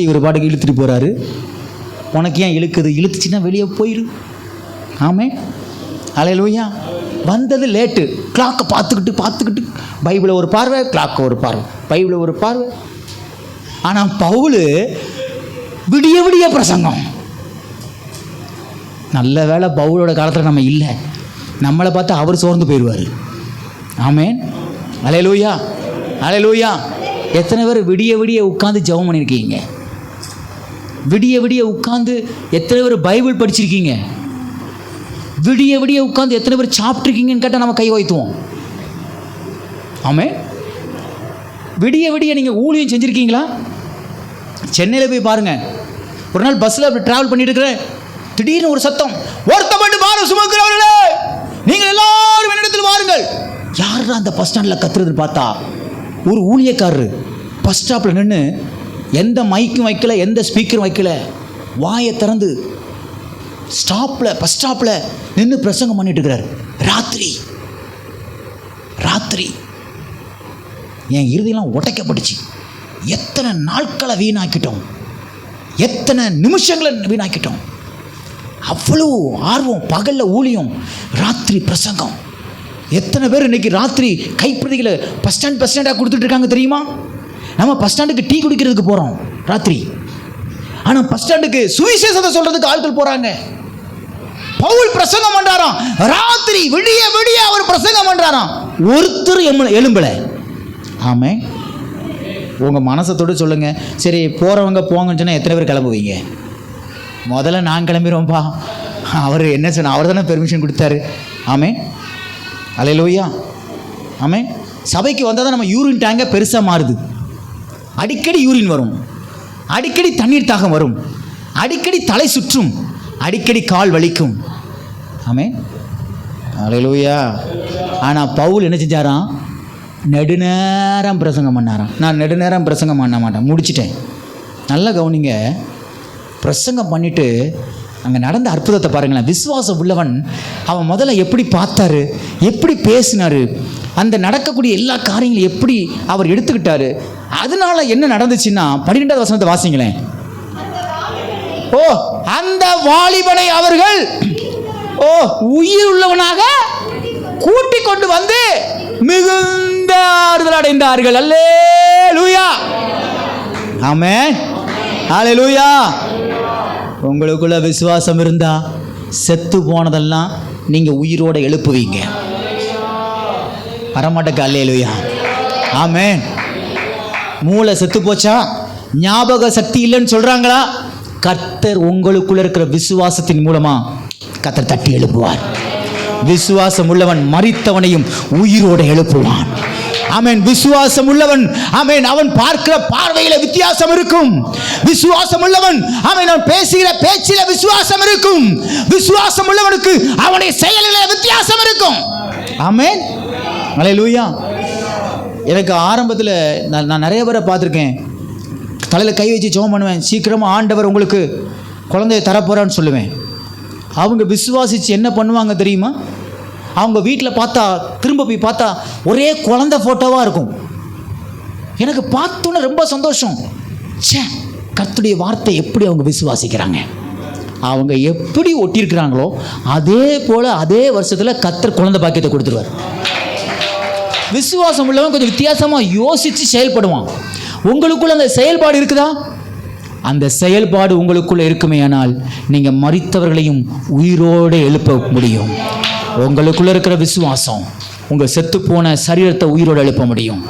இவர் பாட்டுக்கு இழுத்துட்டு போறாரு. உனக்கு ஏன் இழுக்குது? இழுத்துச்சுன்னா வெளியே போயிரு. ஆமென். அல்லேலூயா. வந்தது லேட்டு. கிளாக்கை பார்த்துக்கிட்டு பைபிளை ஒரு பார்வை, கிளாக்கை ஒரு பார்வை, பைபிளை ஒரு பார்வை. ஆனால் பவுல் விடிய விடிய பிரசங்கம். நல்ல வேளை பவுலோட காலத்தில் நம்ம இல்லை. நம்மளை பார்த்து அவர் சோர்ந்து போயிடுவார். ஆமென். அல்லேலூயா. அல்லேலூயா. எத்தனை பேர் விடிய விடிய உட்காந்து ஜெபம் பண்ணியிருக்கீங்க? விடிய விடிய உட்காந்து எத்தனை பேர் பைபிள் படிச்சிருக்கீங்க? விடிய விடிய உட்காந்து எத்தனை பேர் சாப்பிட்ருக்கீங்கன்னு கேட்டால் நம்ம கை வைத்துவோம். ஆமென். விடிய விடிய நீங்கள் ஊழியம் செஞ்சுருக்கீங்களா? சென்னையில் போய் பாருங்கள். ஒரு நாள் பஸ்ஸில் அப்படி ட்ராவல் பண்ணிட்டு இருக்கிறேன். திடீர்னு ஒரு சத்தம், ஒருத்தப்பட்டு பாரம் சுமக்கிறவர்களே நீங்கள் எல்லாரும் என்னிடத்தில் வாருங்கள். யார் அந்த பஸ் ஸ்டாண்டில் கத்துறதுன்னு பார்த்தா ஒரு ஊழியக்காரரு பஸ் ஸ்டாப்பில் நின்று எந்த மைக்கும் வைக்கல, எந்த ஸ்பீக்கரும் வைக்கல, வாயை திறந்து பஸ் ஸ்டாப்பில் நின்று பிரசங்கம் பண்ணிட்டு இருக்கிறார். ராத்திரி என் இறுதியெல்லாம் உடைக்கப்பட்டுச்சு. எத்தனை நாட்களை வீணாக்கிட்டோம், எத்தனை நிமிஷங்களை வீணாக்கிட்டோம். அவ்வளோ ஆர்வம். பகலில் ஊழியம், ராத்திரி பிரசங்கம். எத்தனை பேர் இன்னைக்கு ராத்திரி கைப்பிரதிகளை பஸ் ஸ்டாண்டாக கொடுத்துட்டு இருக்காங்க தெரியுமா? நம்ம பஸ் ஸ்டாண்டுக்கு டீ குடிக்கிறதுக்கு போகிறோம் ராத்திரி. ஆனால் பஸ் ஸ்டாண்டுக்கு சுவிசேஷத்தை சொல்கிறதுக்கு ஆட்கள் போகிறாங்க. பவுல் பிரசங்கம் பண்ணுறாராம் ராத்திரி, விடிய விடிய அவர் பிரசங்கம் பண்ணுறாராம். ஒருத்தர் எழும்பலை. ஆமே. உங்கள் மனசை தொட்டு சொல்லுங்கள். சரி, போகிறவங்க போங்கன்னு சொன்னால் எத்தனை பேர் கிளம்புவீங்க? முதல்ல நான் கிளம்பிடுவோம்ப்பா. அவர் என்ன சொன்ன? அவர் தானே பெர்மிஷன் கொடுத்தாரு. ஆமே. அல்லேலூயா. ஆமே. சபைக்கு வந்தால் தான் நம்ம யூரின் டேங்கை பெருசாக மாறுது. அடிக்கடி யூரின் வரும், அடிக்கடி தண்ணீர் தாகம் வரும், அடிக்கடி தலை சுற்றும், அடிக்கடி கால் வலிக்கும். ஆமே. அல்லேலூயா. ஆனால் பவுல் என்ன செஞ்சாராம்? நெடுநேரம் பிரசங்கம் பண்ணாராம். நான் நெடுநேரம் பிரசங்கம் பண்ண மாட்டேன், முடிச்சிட்டேன். நல்லா கவனிங்க. பிரசங்கம் பண்ணிவிட்டு அங்கே நடந்த அற்புதத்தை பாருங்களேன். விசுவாசம் உள்ளவன் அவன் முதல்ல எப்படி பார்த்தாரு, எப்படி பேசினார், அந்த நடக்கக்கூடிய எல்லா காரியங்களும் எப்படி அவர் எடுத்துக்கிட்டாரு. அதனால என்ன நடந்துச்சுன்னா 12வது வசனத்தை வாசிங்களேன். அந்த வாலிபனை அவர்கள் உயிர் உள்ளவனாக கூட்டிக் கொண்டு வந்து மிகுந்த ஆறுதல் அடைந்தார்கள். அல்லேலூயா. ஆமென். அல்லேலூயா. உங்களுக்குள்ள விசுவாசம் இருந்தா செத்து போனதெல்லாம் நீங்க உயிரோட எழுப்புவீங்க. வரமாட்டேக்க. அல்லேலூயா. ஆமென். மூளை செத்து போச்சா, ஞாபக சக்தி இல்லைன்னு சொல்றாங்களா? கர்த்தர் உங்களுக்குள்ள இருக்கிற விசுவாசத்தின் மூலமா கர்த்தர் தட்டி எழுப்புவார். விசுவாசம் உள்ளவன் மரித்தவனையும் உயிரோடு எழுப்புவான். ஆமென். விசுவாசம் உள்ளவன் ஆமென் அவன் பார்க்கிற பார்வையில வித்தியாசம் இருக்கும். விசுவாசம் உள்ளவன் ஆமென் அவன் பேசுகிற பேச்சில விசுவாசம் இருக்கும். விசுவாசம் உள்ளவனுக்கு அவனுடைய செயலில வித்தியாசம் இருக்கும். ஆமென். அல்லேலூயா. எனக்கு ஆரம்பத்தில் நான் நிறைய பேரை பார்த்துருக்கேன். தலையில் கை வச்சு ஜெபம் பண்ணுவேன். சீக்கிரமாக ஆண்டவர் உங்களுக்கு குழந்தைய தரப்போறான்னு சொல்லுவேன். அவங்க விசுவாசிச்சு என்ன பண்ணுவாங்க தெரியுமா? அவங்க வீட்டில் பார்த்தா, திரும்ப போய் பார்த்தா ஒரே குழந்தை ஃபோட்டோவாக இருக்கும். எனக்கு பார்த்தோன்னே ரொம்ப சந்தோஷம். கர்த்தருடைய வார்த்தை எப்படி அவங்க விசுவாசிக்கிறாங்க, அவங்க எப்படி ஒட்டியிருக்கிறாங்களோ அதே போல் அதே வருஷத்தில் கர்த்தர் குழந்தை பாக்கியத்தை கொடுத்துருவார். விசுவாசம் உள்ளவன் கொஞ்சம் வித்தியாசமாக யோசித்து செயல்படுவான். உங்களுக்குள்ள அந்த செயல்பாடு இருக்குதா? அந்த செயல்பாடு உங்களுக்குள்ள இருக்குமே ஆனால் நீங்கள் மரித்தவர்களையும் உயிரோடு எழுப்ப முடியும். உங்களுக்குள்ள இருக்கிற விசுவாசம் உங்கள் செத்து போன சரீரத்தை உயிரோடு எழுப்ப முடியும்.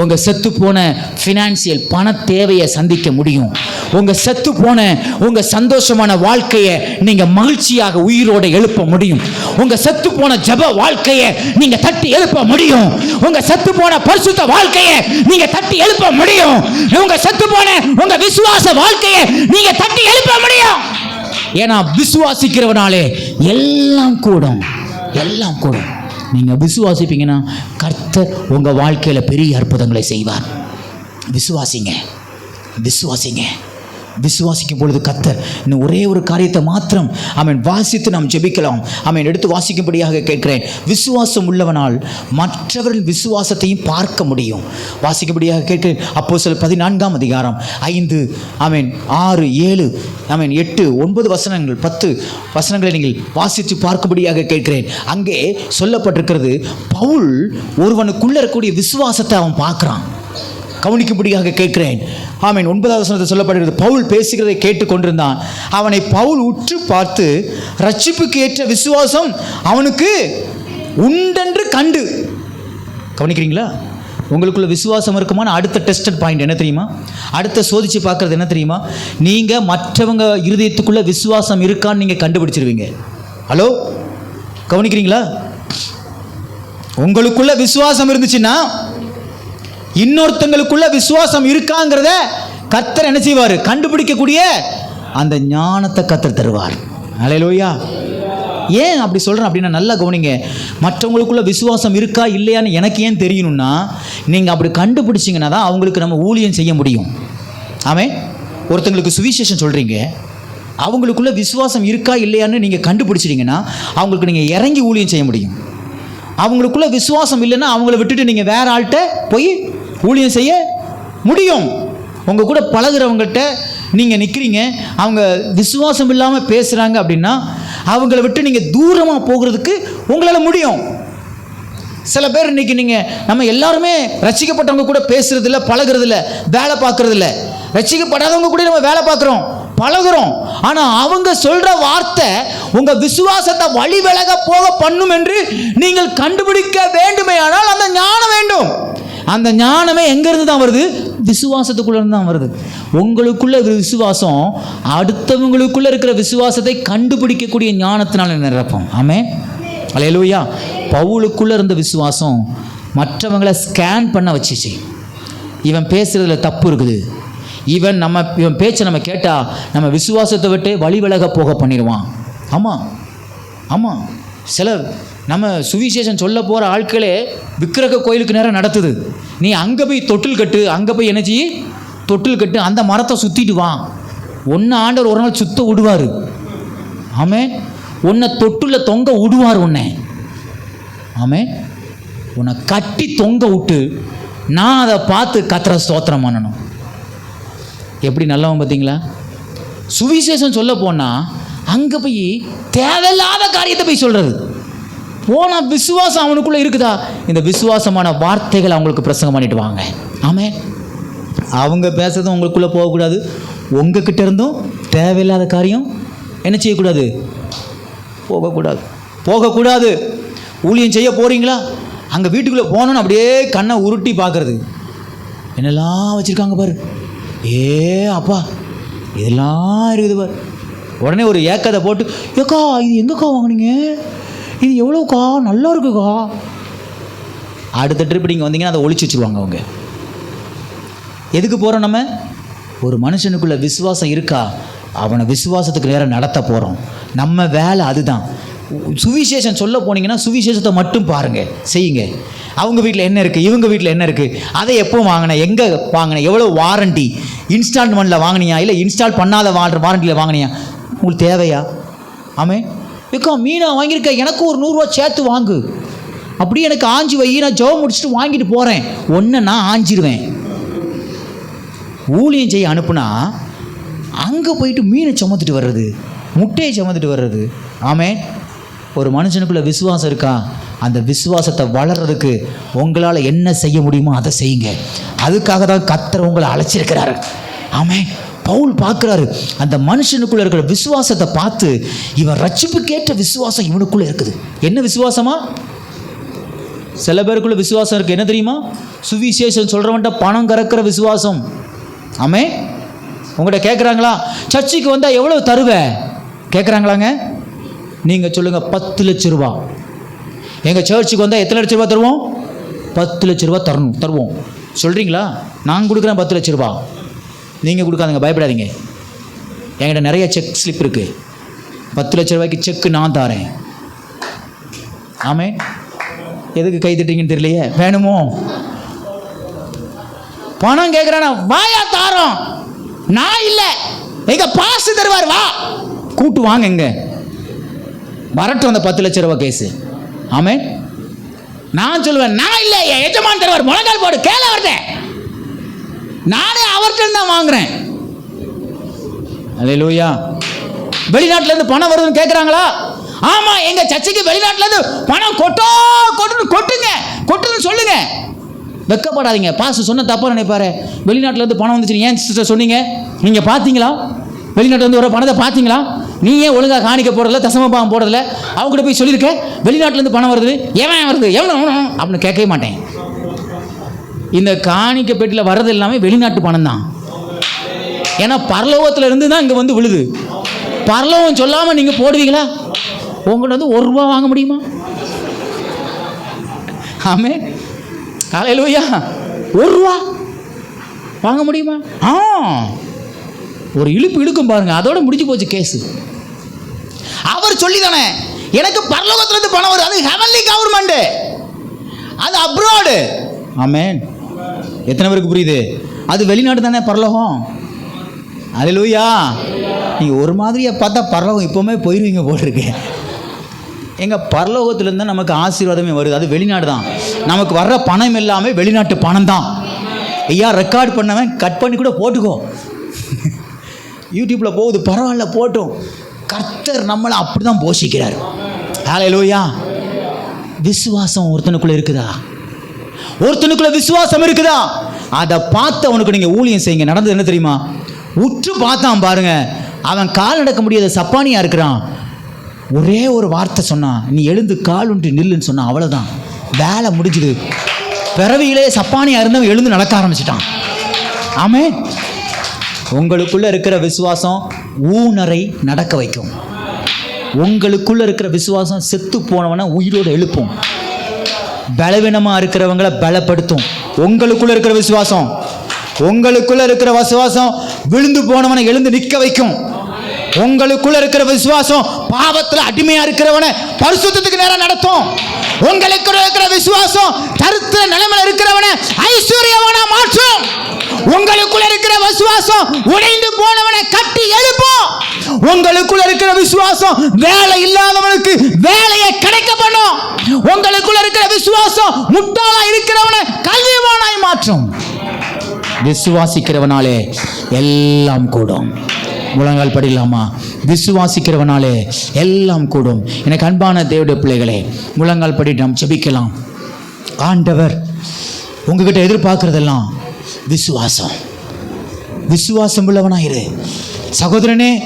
உங்கள் செத்து போன ஃபினான்சியல் பண தேவையை சந்திக்க முடியும். உங்கள் செத்து போன உங்கள் சந்தோஷமான வாழ்க்கையை நீங்கள் மகிழ்ச்சியாக உயிரோடு எழுப்ப முடியும். உங்கள் செத்து போன ஜெப வாழ்க்கையை நீங்கள் தட்டி எழுப்ப முடியும். உங்கள் செத்து போன பரிசுத்த வாழ்க்கையை நீங்கள் தட்டி எழுப்ப முடியும். உங்கள் செத்து போன உங்கள் விசுவாச வாழ்க்கையை நீங்கள் தட்டி எழுப்ப முடியும். ஏன்னா விசுவாசிக்கிறவனாலே எல்லாம் கூடும், எல்லாம் கூடும். நீங்கள் விசுவாசிப்பீங்கன்னா கர்த்தர் உங்கள் வாழ்க்கையில் பெரிய அற்புதங்களை செய்வார். விசுவாசிங்க, விசுவாசிங்க. விசுவாசிக்கும் பொழுது கர்த்தர் இன்னும் ஒரே ஒரு காரியத்தை மாத்திரம் வாசித்து நாம் ஜெபிக்கலாம். எடுத்து வாசிக்கும்படியாக கேட்கிறேன். விசுவாசம் உள்ளவனால் மற்றவர்கள் விசுவாசத்தையும் பார்க்க முடியும். வாசிக்கும்படியாக கேட்கிறேன். அப்போஸ்தலர் 14ஆம் அதிகாரம் 5 6 7 8 9 வசனங்கள் 10 வசனங்களை நீங்கள் வாசித்து பார்க்கும்படியாக கேட்கிறேன். அங்கே சொல்லப்பட்டிருக்கிறது, பவுல் ஒருவனுக்குள்ள இருக்கக்கூடிய விசுவாசத்தை அவன் பார்க்குறான். கவனிக்கும்படியாக கேட்கிறேன். 9வது வசனத்தில் சொல்லப்படுகிறது, பவுல் பேசுகிறதை கேட்டு கொண்டிருந்தான். அவனை பவுல் உற்று பார்த்து, ரட்சிப்புக்கு ஏற்ற விசுவாசம் அவனுக்கு உண்டென்று கண்டு. கவனிக்கிறீங்களா? உங்களுக்குள்ள விசுவாசம் இருக்குமான அடுத்த டெஸ்டட் பாயிண்ட் என்ன தெரியுமா? அடுத்த சோதிச்சு பார்க்கறது என்ன தெரியுமா? நீங்கள் மற்றவங்க இருதயத்துக்குள்ள விசுவாசம் இருக்கான்னு நீங்கள் கண்டுபிடிச்சிருவீங்க. ஹலோ, கவனிக்கிறீங்களா? உங்களுக்குள்ள விசுவாசம் இருந்துச்சுன்னா இன்னொருத்தங்களுக்குள்ள விசுவாசம் இருக்காங்கிறத கர்த்தர் என்ன செய்வார்? கண்டுபிடிக்கக்கூடிய அந்த ஞானத்தை கர்த்தர் தருவார். அல்லேலூயா. ஏன் அப்படி சொல்கிறேன் அப்படின்னா, நல்லா கவனிங்க. மற்றவங்களுக்குள்ள விசுவாசம் இருக்கா இல்லையான்னு எனக்கு ஏன் தெரியணும்னா, நீங்கள் அப்படி கண்டுபிடிச்சிங்கன்னா தான் அவங்களுக்கு நம்ம ஊழியம் செய்ய முடியும். ஒருத்தங்களுக்கு சுவிசேஷம் சொல்கிறீங்க, அவங்களுக்குள்ள விசுவாசம் இருக்கா இல்லையான்னு நீங்கள் கண்டுபிடிச்சிட்டிங்கன்னா அவங்களுக்கு நீங்கள் இறங்கி ஊழியம் செய்ய முடியும். அவங்களுக்குள்ள விசுவாசம் இல்லைன்னா அவங்கள விட்டுட்டு நீங்கள் வேற ஆள்கிட்ட போய் ஊழியம் செய்ய முடியும். உங்கள் கூட பழகிறவங்கள்ட்ட நீங்கள் நிற்கிறீங்க, அவங்க விசுவாசம் இல்லாமல் பேசுகிறாங்க அப்படின்னா அவங்கள விட்டு நீங்கள் தூரமாக போகிறதுக்கு உங்களால் முடியும். சில பேர் இன்றைக்கி நம்ம எல்லாருமே ரட்சிக்கப்பட்டவங்க கூட பேசுறதில்ல, பழகிறதில்ல, வேலை பார்க்குறதில்ல. ரட்சிக்கப்படாதவங்க கூட நம்ம வேலை பார்க்குறோம், பழகிறோம். ஆனால் அவங்க சொல்கிற வார்த்தை உங்கள் விசுவாசத்தை வழி விலக போக பண்ணும் என்று நீங்கள் கண்டுபிடிக்க வேண்டுமே. ஆனால் அந்த ஞானம் வேண்டும். அந்த ஞானமே எங்கேருந்து தான் வருது? விசுவாசத்துக்குள்ளேருந்து தான் வருது. உங்களுக்குள்ள விசுவாசம் அடுத்தவங்களுக்குள்ள இருக்கிற விசுவாசத்தை கண்டுபிடிக்கக்கூடிய ஞானத்தினால நிரப்போம். ஆமென். அல்லேலூயா. பவுலுக்குள்ள இருந்த விசுவாசம் மற்றவங்களை ஸ்கேன் பண்ண வச்சிச்சு. இவன் பேசுறதுல தப்பு இருக்குது, இவன் பேச்சை நம்ம கேட்டால் நம்ம விசுவாசத்தை விட்டு வழி விலக போக பண்ணிடுவான். ஆமாம், சிலர் நம்ம சுவிசேஷம் சொல்ல போகிற ஆட்களே விக்கிரக கோயிலுக்கு நேரம் நடத்துது. நீ அங்கே போய் தொட்டில் கட்டு, அங்கே போய் என்ன செய்ய, தொட்டில் கட்டு, அந்த மரத்தை சுற்றிட்டு வா. ஒன்று ஆண்டவர் ஒரு நாள் சுத்த விடுவார். உன்னை தொட்டுல தொங்க விடுவார். உன்னை கட்டி தொங்க விட்டு நான் அதை பார்த்து கர்த்தரை ஸ்தோத்திரம் பண்ணணும். எப்படி நல்லவன் பார்த்தீங்களா? சுவிசேஷம் சொல்ல போனால் அங்கே போய் தேவையில்லாத காரியத்தை போய் சொல்கிறது. போனால் விசுவாசம் அவனுக்குள்ளே இருக்குதா? இந்த விசுவாசமான வார்த்தைகள் அவங்களுக்கு பிரசங்கம் பண்ணிட்டு வாங்க. அவங்க பேசுறதும் உங்களுக்குள்ளே போகக்கூடாது. உங்ககிட்ட இருந்தும் தேவையில்லாத காரியம் என்ன செய்யக்கூடாது? போகக்கூடாது. ஊழியம் செய்ய போகிறீங்களா? அங்கே வீட்டுக்குள்ளே போனோன்னு அப்படியே கண்ணை உருட்டி பார்க்குறது, என்னெல்லாம் வச்சுருக்காங்க பாரு, அப்பா இதெல்லாம் இருக்குது பாரு. உடனே ஒரு ஏக்கத்தை போட்டு, ஏக்கா இது எங்கக்கா வாங்கினீங்க, இது எவ்வளோக்கா, நல்லா இருக்குக்கா. அடுத்த ட்ரிப் நீங்கள் வந்தீங்கன்னா அதை ஒழிச்சு வச்சுருவாங்க அவங்க. எதுக்கு போகிறோம்? நம்ம ஒரு மனுஷனுக்குள்ள விசுவாசம் இருக்கா, அவனை விசுவாசத்துக்கு நேரம் நடத்த போகிறோம். நம்ம வேலை அதுதான். சுவிசேஷம் சொல்ல போனீங்கன்னா சுவிசேஷத்தை மட்டும் பாருங்கள், செய்யுங்க. அவங்க வீட்டில் என்ன இருக்குது, இவங்க வீட்டில் என்ன இருக்குது, அதை எப்போ வாங்கினேன், எங்கே வாங்கினேன், எவ்வளோ வாரண்டி, இன்ஸ்டால்மெண்ட்டில் வாங்கினியா இல்லை இன்ஸ்டால் பண்ணாத வாரண்டியில் வாங்கினியா, உங்களுக்கு தேவையா? ஏக்கா மீனா வாங்கியிருக்க, எனக்கு ஒரு 100 ரூபா சேர்த்து வாங்கு, அப்படியே எனக்கு ஆஞ்சி வை, நான் ஜெபம் முடிச்சுட்டு வாங்கிட்டு போகிறேன். ஒன்று நான் ஆஞ்சிடுவேன். ஊழியம் செய்ய அனுப்புனா அங்கே போயிட்டு மீனை சுமந்துட்டு வர்றது, முட்டையை சுமந்துட்டு வர்றது. ஒரு மனுஷனுக்குள்ள விசுவாசம் இருக்கா, அந்த விசுவாசத்தை வளர்றதுக்கு உங்களால் என்ன செய்ய முடியுமோ அதை செய்யுங்க. அதுக்காக தான் கர்த்தர் உங்களை அழைச்சிருக்கிறாரு. பவுல் பார்க்குறாரு, அந்த மனுஷனுக்குள்ளே இருக்கிற விசுவாசத்தை பார்த்து இவன் ரட்சிப்புக்கேற்ற விசுவாசம் இவனுக்குள்ளே இருக்குது. என்ன விசுவாசமா? சில பேருக்குள்ள விசுவாசம் இருக்குது, என்ன தெரியுமா? சுவிசேஷம் சொல்கிறவன்ட்ட பணம் கறக்கிற விசுவாசம். ஆமே. உங்கள்கிட்ட கேட்குறாங்களா, சர்ச்சுக்கு வந்தால் எவ்வளோ தருவேன் கேட்குறாங்களாங்க? நீங்கள் சொல்லுங்கள், 10 லட்ச ரூபா. எங்கள் சர்ச்சுக்கு வந்தால் எத்தனை லட்ச ரூபா தருவோம்? 10 லட்ச ரூபா தருவோம். சொல்கிறீங்களா? நான் கொடுக்குறேன் 10 லட்ச ரூபா. நீங்கள் கொடுக்காதுங்க, பயப்படாதீங்க. என்கிட்ட நிறைய செக் ஸ்லிப் இருக்குது. 10 லட்ச ரூபாய்க்கு செக்கு நான் தாரேன். ஆமே. எதுக்கு கை தட்டுறீங்கன்னு தெரியலையே. வேணுமோ? பணம் கேட்குறானா, வாயா தாரோம். நான் இல்லை, எங்க பாசு தருவார், வா கூட்டு வாங்க, எங்க வரட்டும் அந்த 10 லட்ச ரூபா கேஸு. ஆமே. நான் சொல்லுவேன், நான் இல்லை, என் எஜமான் தருவார், முழங்கால் போடு, கேள வரட்டேன், நானே அவர்கிட்ட தான் வாங்குறேன். அல்லேலூயா. வெளிநாட்டுல இருந்து பணம் வருதுன்னு கேட்குறாங்களா? ஆமா, எங்க சர்ச்சுக்கு வெளிநாட்டுல இருந்து பணம் கொட்டுன்னு சொல்லுங்க. வெக்கப்படாதீங்க. பாஸ்டர் சொன்ன தப்பா நினைப்பாரு. வெளிநாட்டுல இருந்து பணம் வந்துச்சு, ஏன் சிஸ்டர் சொன்னீங்க? நீங்க பாத்தீங்களா? வெளிநாட்டுல இருந்து வர பணத்தை பாத்தீங்களா? நீ ஏன் ஒழுங்கா காணிக்க போறதில்ல, தசமபாகம் போறதில்ல? அவங்க கூட போய் சொல்லியிருக்க, வெளிநாட்டுல இருந்து பணம் வருது, எவன் வருது, எவன் அப்படின்னு கேட்கவே மாட்டேன். இந்த காணிக்க பெட்டியில் வர்றது எல்லாமே வெளிநாட்டு பணம் தான். ஏன்னா பரலோகத்தில் இருந்து தான் இங்கே வந்து விழுது. பரலோகம் சொல்லாமல் நீங்கள் போடுவீங்களா? உங்கள்கிட்ட வந்து 1 ரூபா வாங்க முடியுமா? ஆமே. ஹல்லேலூயா. 1 ரூபா வாங்க முடியுமா? ஒரு இழுப்பு இழுக்கும் பாருங்க, அதோட முடிஞ்சு போச்சு கேஸு. அவர் சொல்லி தானே எனக்கு பரலோகத்திலிருந்து பணம் வருது, அது ஹெவன்லி கவர்மெண்ட், அது அப்ராடு. ஆமென். எத்தனை பேருக்கு புரியுது? அது வெளிநாடு தானே பரலோகம். அல்லேலூயா. நீங்கள் ஒரு மாதிரியாக பார்த்தா பரலோகம் இப்போவுமே போயிடுவீங்க போட்டிருக்கு. எங்கள் பரலோகத்திலேருந்து நமக்கு ஆசீர்வாதமே வருது, அது வெளிநாடு தான். நமக்கு வர்ற பணம் எல்லாமே வெளிநாட்டு பணம் தான். ஐயா, ரெக்கார்ட் பண்ணவன் கட் பண்ணி கூட போட்டுக்கோ, யூடியூப்பில் போகுது, பரவாயில்ல போட்டோம். கர்த்தர் நம்மளை அப்படி தான் போஷிக்கிறார். ஹல்லேலூயா. விசுவாசம் ஒருத்தனுக்குள்ளே இருக்குதா? ஒருத்தனுக்குள்ள விசுவாசம் இருக்குதா? அதை பார்த்து அவனுக்கு நீங்கள் ஊழியம் செய்யுங்க. நடந்தது என்ன தெரியுமா? உற்று பார்த்தான் பாருங்க, அவன் கால் நடக்க முடியாத சப்பானியா இருக்கிறான். ஒரே ஒரு வார்த்தை சொன்னான், நீ எழுந்து கால் உண்டு நில்லுன்னு சொன்னான். அவ்வளோதான், வேலை முடிஞ்சுது. பிறவியிலே சப்பானியா இருந்தவன் எழுந்து நடக்க ஆரம்பிச்சிட்டான். ஆமே. உங்களுக்குள்ள இருக்கிற விசுவாசம் ஊனரை நடக்க வைக்கும். உங்களுக்குள்ள இருக்கிற விசுவாசம் செத்து போனவனை உயிரோடு எழுப்பும். பலவீனமாக இருக்கிறவங்களை பலப்படுத்தும். உங்களுக்குள்ள இருக்கிற விசுவாசம், உங்களுக்குள்ள இருக்கிற விசுவாசம் விழுந்து போனவனை எழுந்து நிற்க வைக்கும். உங்களுக்குள்ள இருக்கிற விசுவாசம் பாவத்தில் அடிமையா இருக்கிறவனை பரிசுத்தத்துக்கு நேரம் நடத்தும். உங்களுக்குள்ள இருக்கிற விசுவாசம் தரித்திர நிலைமையில் இருக்கிறவனை ஐஸ்வர்யவானா மாற்றும். உங்களுக்குள்ள இருக்கிற விசுவாசம் உடைந்து போனவனை கட்டி எழுப்பும். உங்களுக்குள்ள இருக்கிற விசுவாசம் வேலை இல்லாதவனுக்கு வேலையை கிடைக்க பண்ணும். உங்களுக்குள்ள இருக்கிற விசுவாசம் முட்டாளா இருக்கிறவனை கல்விமானாய் மாற்றும். விசுவாசிக்கிறவனாலே எல்லாம் கூடும். முழங்கால் படிக்கலாமா? விசுவாசிக்கிறவனாலே எல்லாம் கூடும். எனக்கு அன்பான தேவனுடைய பிள்ளைகளே, முழங்கால் படி நாம் ஜெபிக்கலாம். ஆண்டவர் உங்ககிட்ட எதிர்பார்க்கிறதெல்லாம் விசுவாசம். விசுவாசம் உள்ளவனாயிரு சகோதரனே.